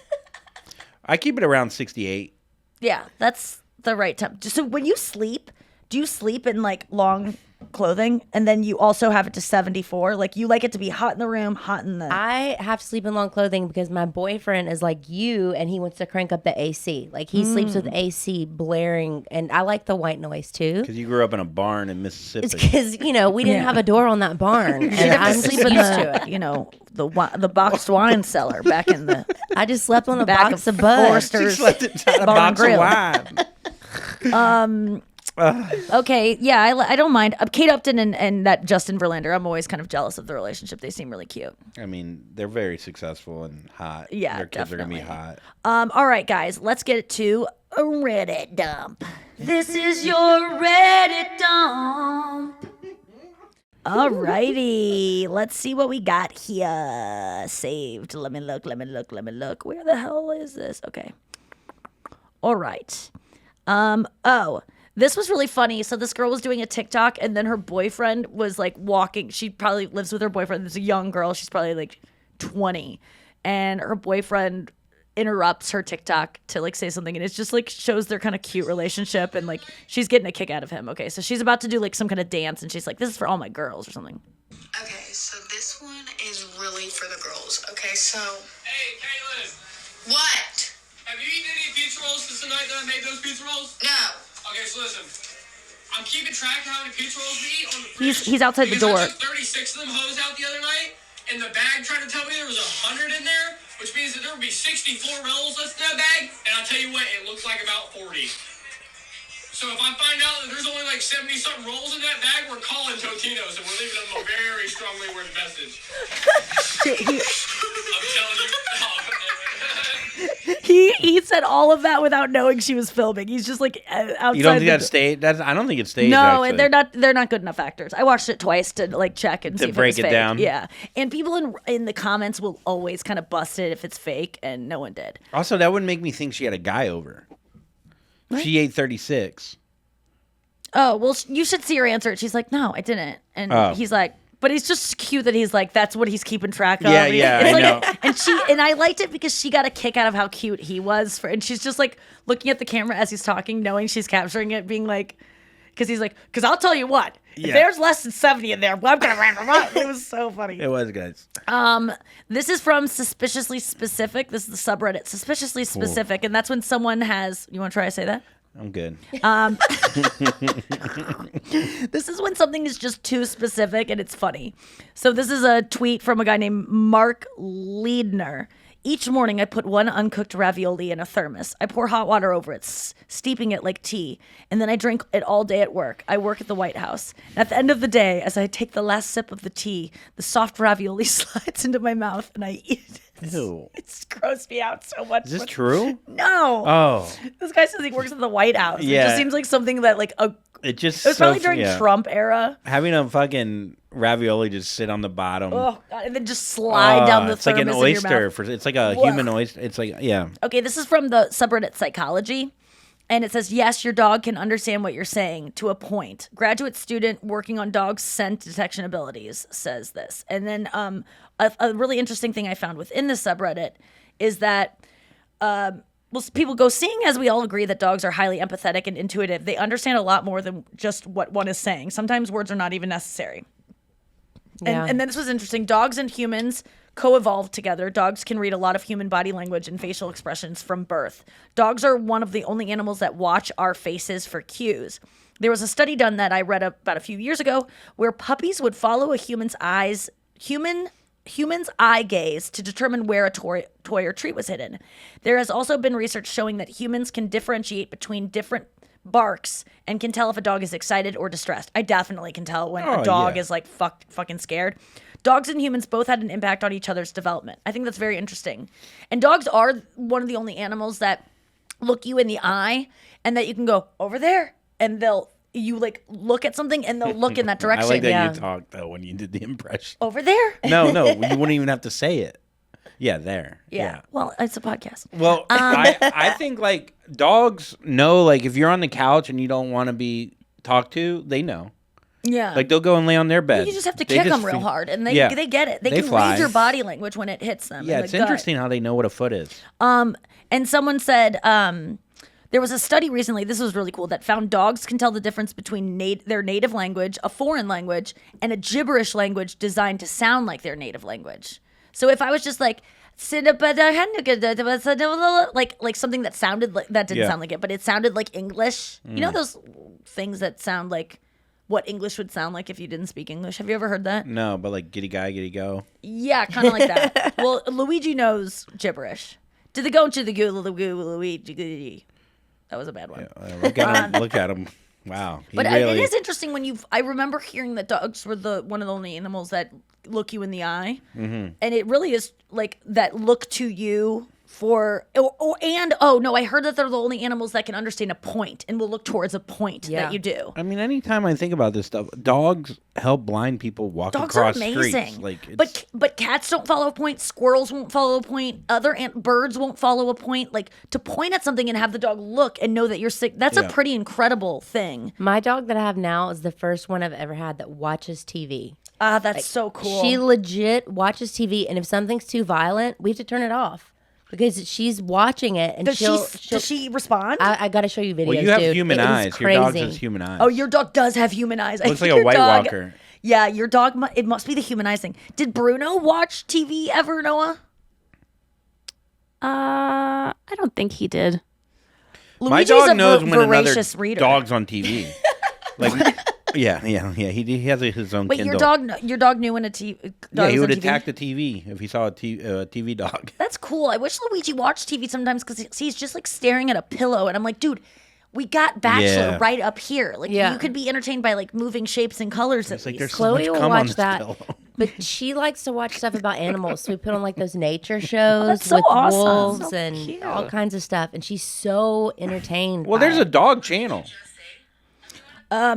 I keep it around 68. Yeah, that's the right temp. So when you sleep, do you sleep in like long clothing and then you also have it to 74? Like you like it to be hot in the room, hot in the. I have to sleep in long clothing because my boyfriend is like you and he wants to crank up the AC. Like he sleeps with AC blaring and I like the white noise too. Because you grew up in a barn in It's Mississippi. because, we didn't have a door on that barn. You And have I'm to sleep sleeping used to it, the boxed wine cellar back in the I just slept on a back box of of buds. Forrester's Slept inside a Bar and box of Grill. wine. Okay, yeah, I don't mind. Kate Upton and that Justin Verlander, I'm always kind of jealous of the relationship. They seem really cute. I mean, they're very successful and hot. Yeah, Their kids are going to be definitely. hot. All right, guys, let's get to a Reddit dump. This is your Reddit dump. All righty, let's see what we got here. Saved. Let me look. Where the hell is this? Okay. All right. This was really funny. So this girl was doing a TikTok and then her boyfriend was like walking. She probably lives with her boyfriend. There's a young girl. She's probably like 20. And her boyfriend interrupts her TikTok to like say something. And it's just like shows their kind of cute relationship. And like she's getting a kick out of him. Okay. So she's about to do like some kind of dance. And she's like, this is for all my girls or something. Okay, so this one is really for the girls. Okay, so. Hey, Caitlin, What? have you eaten any pizza rolls since the night that I made those pizza rolls? No. Okay, so listen. I'm keeping track of how many pizza rolls we eat on the fridge. He's outside the because door. I took 36 of them hoes out the other night, and the bag tried to tell me there was 100 in there, which means that there would be 64 rolls left in that bag, and I'll tell you what, it looks like about 40. So if I find out that there's only like 70-something rolls in that bag, we're calling Totino's, and we're leaving them a very strongly worded message. I'm telling you. He said all of that without knowing she was filming. He's just like outside. You don't think the that's staged? I don't think it's staged. No, actually. and they're not good enough actors. I watched it twice to like check and To see if break it was it fake. down. Yeah, and people in the comments will always kind of bust it if it's fake, and no one did. Also, that would make me think she had a guy over. She ate 36. Oh well, you should see her answer it. She's like, no, I didn't, and Oh. he's like. But it's just cute that he's like, that's what he's keeping track of. Yeah, And yeah, it's I like, know. And I liked it because she got a kick out of how cute he was. And she's just like looking at the camera as he's talking, knowing she's capturing it, being like, because he's like, because I'll tell you what, if Yeah. there's less than 70 in there, I'm going to random up. It was so funny. It was, guys. This is from Suspiciously Specific. This is the subreddit, Suspiciously Specific. And that's when someone has, you want to try to say that? I'm good. This is when something is just too specific and it's funny. So this is a tweet from a guy named Mark Liedner. Each morning I put one uncooked ravioli in a thermos. I pour hot water over it, steeping it like tea, and then I drink it all day at work. I work at the White House. And at the end of the day, as I take the last sip of the tea, the soft ravioli slides into my mouth and I eat it. Ew. It's grossed me out so much. Is this true? No. Oh, This guy says he works at the White House. It Yeah. just seems like something that like a it just. it was probably during Trump era. Having a fucking ravioli just sit on the bottom. Oh, God, and then just slide down the It's like an thermos in your oyster. mouth. It's like a Whoa. human oyster. It's like, yeah. Okay, this is from the subreddit Psychology. And it says, yes, your dog can understand what you're saying to a point. Graduate student working on dog scent detection abilities says this. And then a really interesting thing I found within the subreddit is that people go, seeing as we all agree that dogs are highly empathetic and intuitive, they understand a lot more than just what one is saying. Sometimes words are not even necessary. Yeah. And then this was interesting. Dogs and humans co-evolved together. Dogs can read a lot of human body language and facial expressions from birth. Dogs are one of the only animals that watch our faces for cues. There was a study done that I read about a few years ago where puppies would follow a human's eye gaze to determine where a toy or treat was hidden. There has also been research showing that humans can differentiate between different barks and can tell if a dog is excited or distressed. I definitely can tell when a dog is like fucking scared. Dogs and humans both had an impact on each other's development. I think that's very interesting. And dogs are one of the only animals that look you in the eye and that you can go over there and you like look at something and they'll look in that direction. I like that you talked though when you did the impression. Over there? No, you wouldn't even have to say it. Yeah, there. Yeah. Well, it's a podcast. Well, I think like dogs know, like if you're on the couch and you don't want to be talked to, they know. Yeah. Like they'll go and lay on their bed. You just have to kick them real hard and they get it. They can fly. read your body language when it hits them. Yeah, it's interesting how they know what a foot is. And someone said there was a study recently, this was really cool, that found dogs can tell the difference between their native language, a foreign language, and a gibberish language designed to sound like their native language. So if I was just like something that sounded like that didn't sound like it, but it sounded like English. You know those things that sound like what English would sound like if you didn't speak English? Have you ever heard that? No, but like giddy guy, giddy go. Yeah, kind of like that. Well, Luigi knows gibberish. Did they go into the goo Luigi? That was a bad one. Yeah, look at him. Wow. But it is interesting when I remember hearing that dogs were one of the only animals that look you in the eye. Mm-hmm. And it really is like that look to you for, I heard that they're the only animals that can understand a point and will look towards a point that you do. I mean, anytime I think about this stuff, dogs help blind people walk across streets. Like, but cats don't follow a point. Squirrels won't follow a point. Other birds won't follow a point. Like to point at something and have the dog look and know that you're sick. That's a pretty incredible thing. My dog that I have now is the first one I've ever had that watches TV. Ah, that's so cool. She legit watches TV, and if something's too violent, we have to turn it off. Because she's watching it, and does she respond? I got to show you videos. Well, you have dude. human It is eyes. crazy. Your dog has human eyes. Oh, your dog does have human eyes. Looks like a White Walker. Yeah, your dog. It must be the humanizing. Did Bruno watch TV ever, Noah? I don't think he did. My dog knows when another reader. dog's on TV. Like, yeah. He has his own Kindle. Your dog knew when a TV. Yeah, he would attack the TV if he saw a TV dog. That's cool. I wish Luigi watched TV sometimes because he's just like staring at a pillow, and I'm like, dude, we got Bachelor right up here. Like you could be entertained by like moving shapes and colors. It's at like least. Chloe so much will cum on watch this that, pillow. but she likes to watch stuff about animals. So we put on like those nature shows that's so with awesome. wolves So and cute. all kinds of stuff, and she's so entertained. Well, by there's it. a dog channel.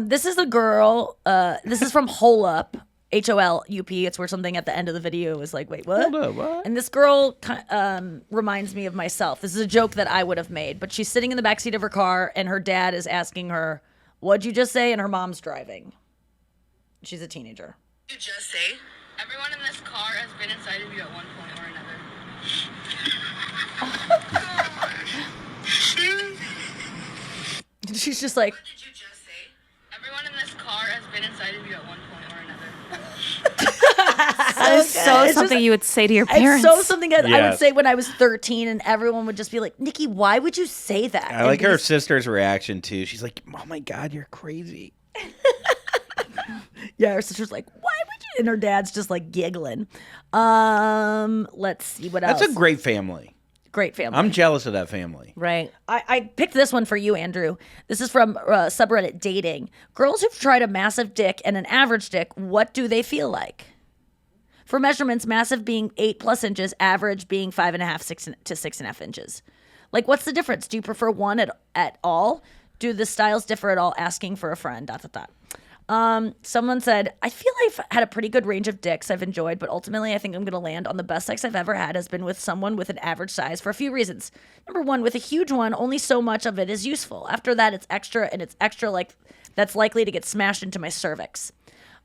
This is a girl. This is from Hole Up, HOLUP. It's where something at the end of the video was like, wait, what? Hold up, what? And this girl reminds me of myself. This is a joke that I would have made, but she's sitting in the backseat of her car, and her dad is asking her, "What'd you just say?" And her mom's driving. She's a teenager. You just say everyone in this car has been inside of you at one point or another. She's just like, What did you just say? Everyone in this car has been inside of you at one point or another. That is so It's something just- you would say to your parents. it's so something that I would Yes. say when I was 13, and everyone would just be like, "Nikki, why would you say that?" I like her sister's reaction too. She's like, "Oh my God, you're crazy." Yeah, her sister's like, "Why would you?" And her dad's just like giggling. Let's see what else. That's a great family. Great family. I'm jealous of that family. right. I picked this one for you, Andrew. This is from subreddit Dating. Girls who've tried a massive dick and an average dick, what do they feel like? For measurements, massive being 8+ inches, average being 5.5 to 6.5 inches. Like, what's the difference? Do you prefer one at all? Do the styles differ at all? Asking for a friend. ... Someone said, I feel I've had a pretty good range of dicks I've enjoyed, but ultimately I think I'm going to land on the best sex I've ever had has been with someone with an average size for a few reasons. Number one, with a huge one, only so much of it is useful. After that, it's extra, and it's extra like that's likely to get smashed into my cervix.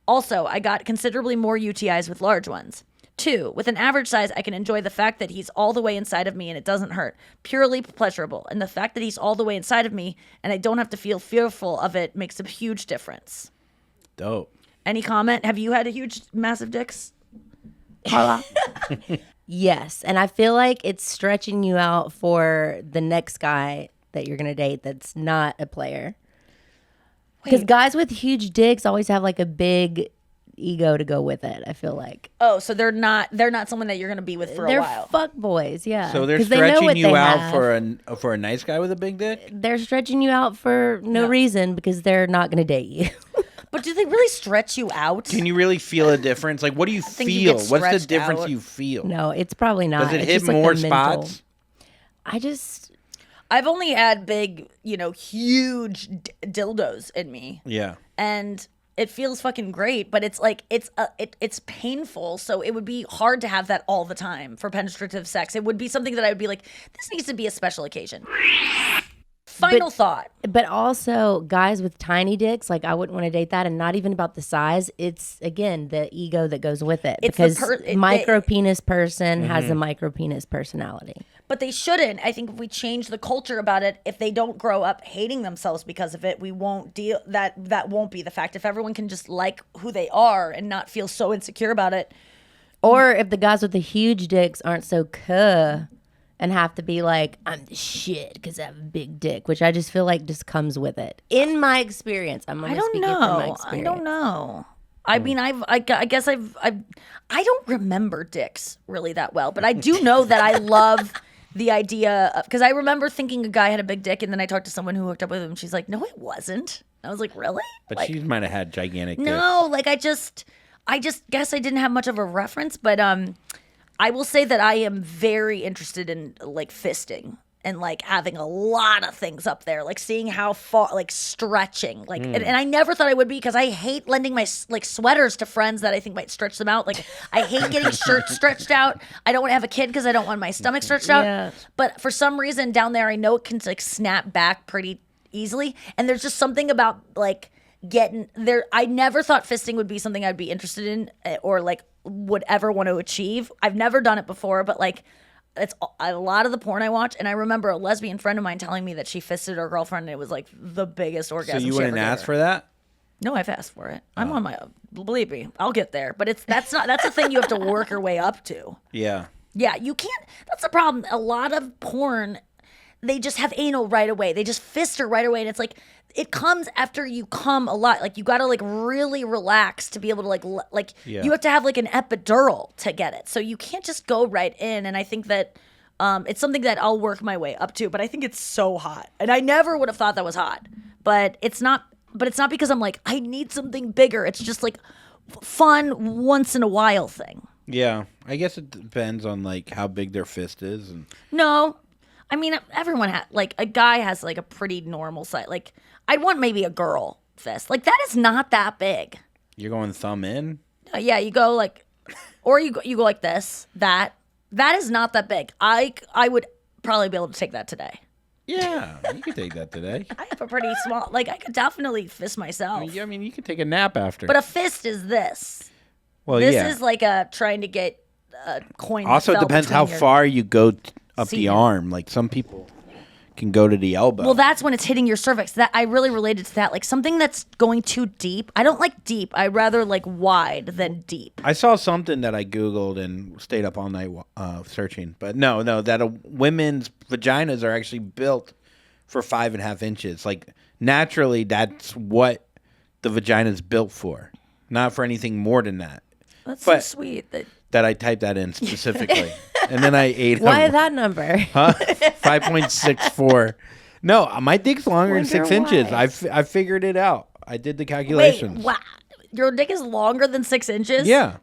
Also, I got considerably more UTIs with large ones. 2, with an average size, I can enjoy the fact that he's all the way inside of me and it doesn't hurt. Purely pleasurable. And the fact that he's all the way inside of me and I don't have to feel fearful of it makes a huge difference. Dope. Any comment? Have you had a huge, massive dicks? Carla? Yes, and I feel like it's stretching you out for the next guy that you're gonna date that's not a player. Because guys with huge dicks always have like a big ego to go with it. I feel like. Oh, so they're not someone that you're gonna be with for a while. They're fuck boys, yeah. So they're 'Cause they know stretching what you they out have. for a nice guy with a big dick. They're stretching you out for no reason because they're not gonna date you. But do they really stretch you out? Can you really feel a difference? Like, what do you think you feel? get What's the stretched difference out. you feel? No, it's probably not. Does it It's hit just like more the mental- spots? I've only had big, huge dildos in me, Yeah. and it feels fucking great. But it's like it's painful. So it would be hard to have that all the time for penetrative sex. It would be something that I would be like, this needs to be a special occasion. Final thought. But also, guys with tiny dicks, like I wouldn't want to date that, and not even about the size. It's again the ego that goes with it. It's the because micro penis person has a micro penis personality. But they shouldn't. I think if we change the culture about it, if they don't grow up hating themselves because of it, we won't deal. That won't be the fact. If everyone can just like who they are and not feel so insecure about it. Or if the guys with the huge dicks aren't so and have to be like, I'm the shit because I have a big dick, which I just feel like just comes with it. In my experience, I'm only speaking from my experience. I don't know. I mean, I guess I don't remember dicks really that well, but I do know that I love the idea of, because I remember thinking a guy had a big dick, and then I talked to someone who hooked up with him, and she's like, no, it wasn't. I was like, really? But like, she might have had gigantic dicks. no, like I just guess I didn't have much of a reference, but I will say that I am very interested in like fisting and like having a lot of things up there, like seeing how far, like stretching, like, and I never thought I would be, because I hate lending my like sweaters to friends that I think might stretch them out. Like I hate getting shirts stretched out. I don't want to have a kid because I don't want my stomach stretched out. Yeah. But for some reason down there, I know it can like snap back pretty easily. And there's just something about like getting there. I never thought fisting would be something I'd be interested in or like would ever want to achieve. I've never done it before, but like it's a lot of the porn I watch, and I remember a lesbian friend of mine telling me that she fisted her girlfriend, and it was like the biggest orgasm. So you she wouldn't ever gave ask her. for that? No, I've asked for it. I'm on my, believe me, I'll get there. But that's a thing you have to work your way up to. Yeah. Yeah, you can't. That's the problem. A lot of porn, they just have anal right away. They just fist her right away, and it's like it comes after you come a lot. Like you got to like really relax to be able to like Yeah. you have to have like an epidural to get it. So you can't just go right in. And I think that it's something that I'll work my way up to. But I think it's so hot, and I never would have thought that was hot. But it's not. But it's not because I'm like I need something bigger. It's just like fun once in a while thing. Yeah. I guess it depends on like how big their fist is. And No, I mean everyone has like a guy has like a pretty normal size. Like I'd want maybe a girl fist. Like that is not that big. you're going thumb in? Yeah, you go like, or you go like this. That is not that big. I would probably be able to take that today. Yeah. You can take that today. I have a pretty small. Like I could definitely fist myself. I mean, you can take a nap after. But a fist is this. well, This yeah. is like a trying to get a coin. that Also, it fell depends how between your- far you go up the semen. arm. Like some people can go to the elbow. Well, that's when it's hitting your cervix. That I really related to that. Like something that's going too deep. I don't like deep. I rather like wide than deep. I saw something that I Googled and stayed up all night searching. But no, that women's vaginas are actually built for 5.5 inches. Like naturally, that's what the vagina's built for, not for anything more than that. That's But- so sweet. That I typed that in specifically, and then I ate. Why that number? Huh? 5.64. No, my dick's longer than 6 Wonder inches. why. I figured it out. I did the Wait, calculations. wow. Your dick is longer than 6 inches? Yeah.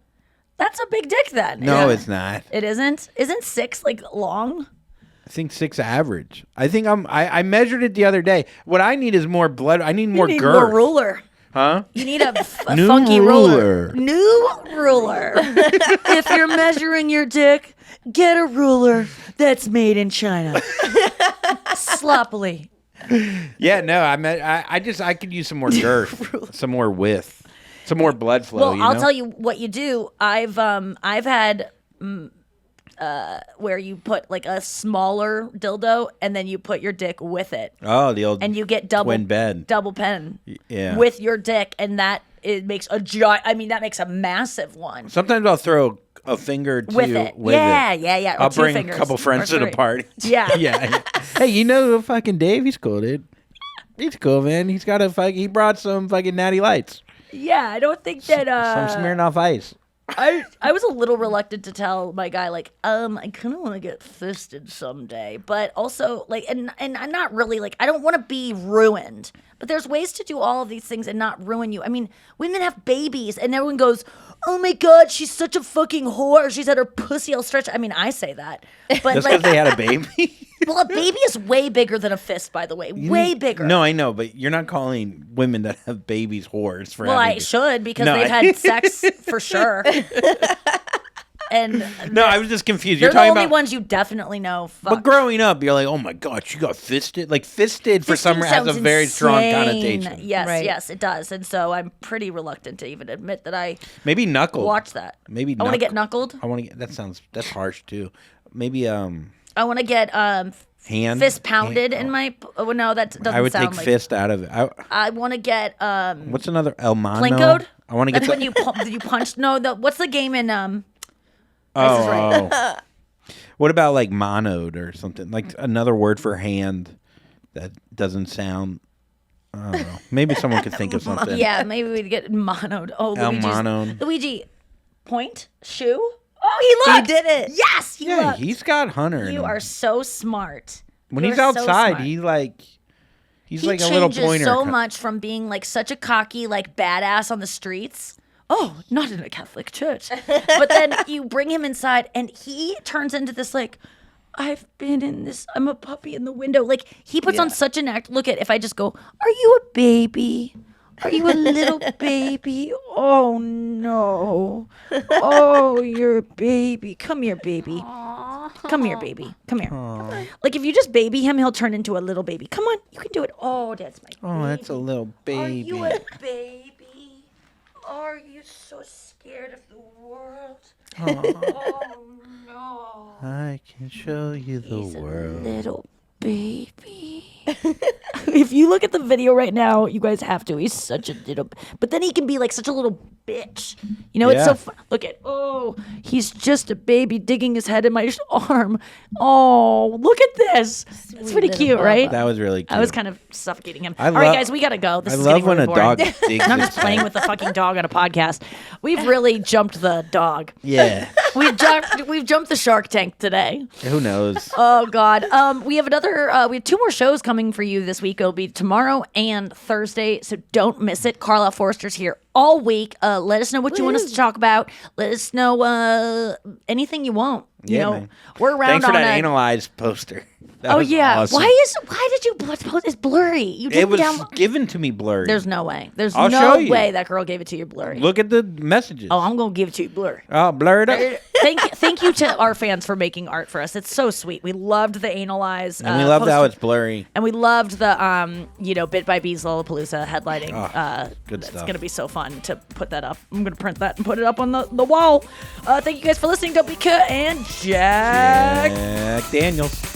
That's a big dick then. No, Yeah. it's not. It isn't? Isn't 6 like long? I think 6 average. I think I measured it the other day. What I need is more blood. I need more You need girth. more ruler. Huh? You need a New funky ruler. New ruler. If you're measuring your dick, get a ruler that's made in China. Sloppily. Yeah, no, I could use some more girth, some more width, some more blood flow. Well, I'll tell you what you do. I've had where you put like a smaller dildo and then you put your dick with it. Oh, the old And you get double twin bed. double pen Yeah. with your dick, and that it makes a giant. I mean, that makes a massive one. Sometimes I'll throw a finger too With it. Yeah. Or I'll two bring fingers. a couple friends to Or the three. party. Yeah. Yeah. Hey, you know fucking Dave? He's cool, dude. He's cool, man. He's got he brought some fucking natty lights. Yeah, I don't think that Some Smirnoff Ice. I was a little reluctant to tell my guy like, I kind of want to get fisted someday, but also like, and I'm not really like, I don't want to be ruined. But there's ways to do all of these things and not ruin you. I mean, women have babies, and everyone goes, "Oh my God, she's such a fucking whore. She's had her pussy all stretched." I mean, I say that, but Just like, because they had a baby? well, a baby is way bigger than a fist, by the way, way bigger. No, I know, but you're not calling women that have babies whores for well, having I should because No, they've had sex for sure. And No, I was just confused. they're You're the talking only about. ones you definitely know. But growing up, you're like, oh my God, she got fisted. Like fisted for some Fisting has a sounds very strong insane. connotation. Yes, Right. yes, it does. And so I'm pretty reluctant to even admit that I Maybe knuckled. watched that. Maybe I want to get knuckled. I want to get. That's harsh too. Maybe I want to get hand fist pounded in my. Oh no, that doesn't I would sound take like. fist out of it. I want to get What's another El Mano? Plinkoed. I want to get. That's when you punch. No, what's the game in Oh, is right. oh. What about like monoed or something? Like another word for hand that doesn't sound. I don't know. Maybe someone could think of something. Yeah, maybe we'd get monoed. Oh, El Luigi's, monoed. Luigi, point shoe. Oh, he looked. He did it. Yes, he Yeah, looked. he's got Hunter. in You him. are so smart. When You he's are so outside, smart. he's He like a little changes pointer. so much from being like such a cocky like badass on the streets. Oh, not in a Catholic church. But then you bring him inside and he turns into this like, I've been in this, I'm a puppy in the window. Like he puts on such an act. Look at, if I just go, are you a baby? Are you a little baby? Oh no. Oh, you're a baby. Come here, baby. Come here, baby. Come here. Like if you just baby him, he'll turn into a little baby. Come on, you can do it. Oh, that's my Oh, that's a little baby. Are you a baby? Are you so scared of the world? Oh no. I can show you the He's world. a little baby. If you look at the video right now, you guys have to. He's such a little, but then he can be like such a little bitch. You know, it's so Yeah. fun. Look at, oh, he's just a baby digging his head in my arm. Oh, look at this. It's pretty little cute, Bubba. right? That was really cute. I was kind of suffocating him. I All right, love- guys, we gotta go. This I is love getting when really a boring. dog digs And I'm his just playing head. with the fucking dog on a podcast. We've really jumped the dog. Yeah. We've jumped the Shark Tank today. Who knows? Oh God. We have we have 2 more shows coming for you this week. It'll be tomorrow and Thursday, so don't miss it. Carlisle Forrester's here all week. Let us know what you want us to talk about. Let us know anything you want. You know, man. we're around Thanks for on that a. analyzed poster. That Oh was yeah. awesome. Why did you post? It's blurry. You It didn't was download. given to me blurry. There's no way. There's I'll no show you. way that girl gave it to you blurry. Look at the messages. Oh, I'm gonna give it to you blurry. Oh, blurred up. Thank you to our fans for making art for us. It's so sweet. We loved the analyze. And we loved how poster. it's blurry. And we loved the Bit by Bees Lollapalooza headlining. Good It's stuff. gonna be so fun to put that up. I'm gonna print that and put it up on the wall. Thank you guys for listening. Don't be cut and Jack. Jack Daniels.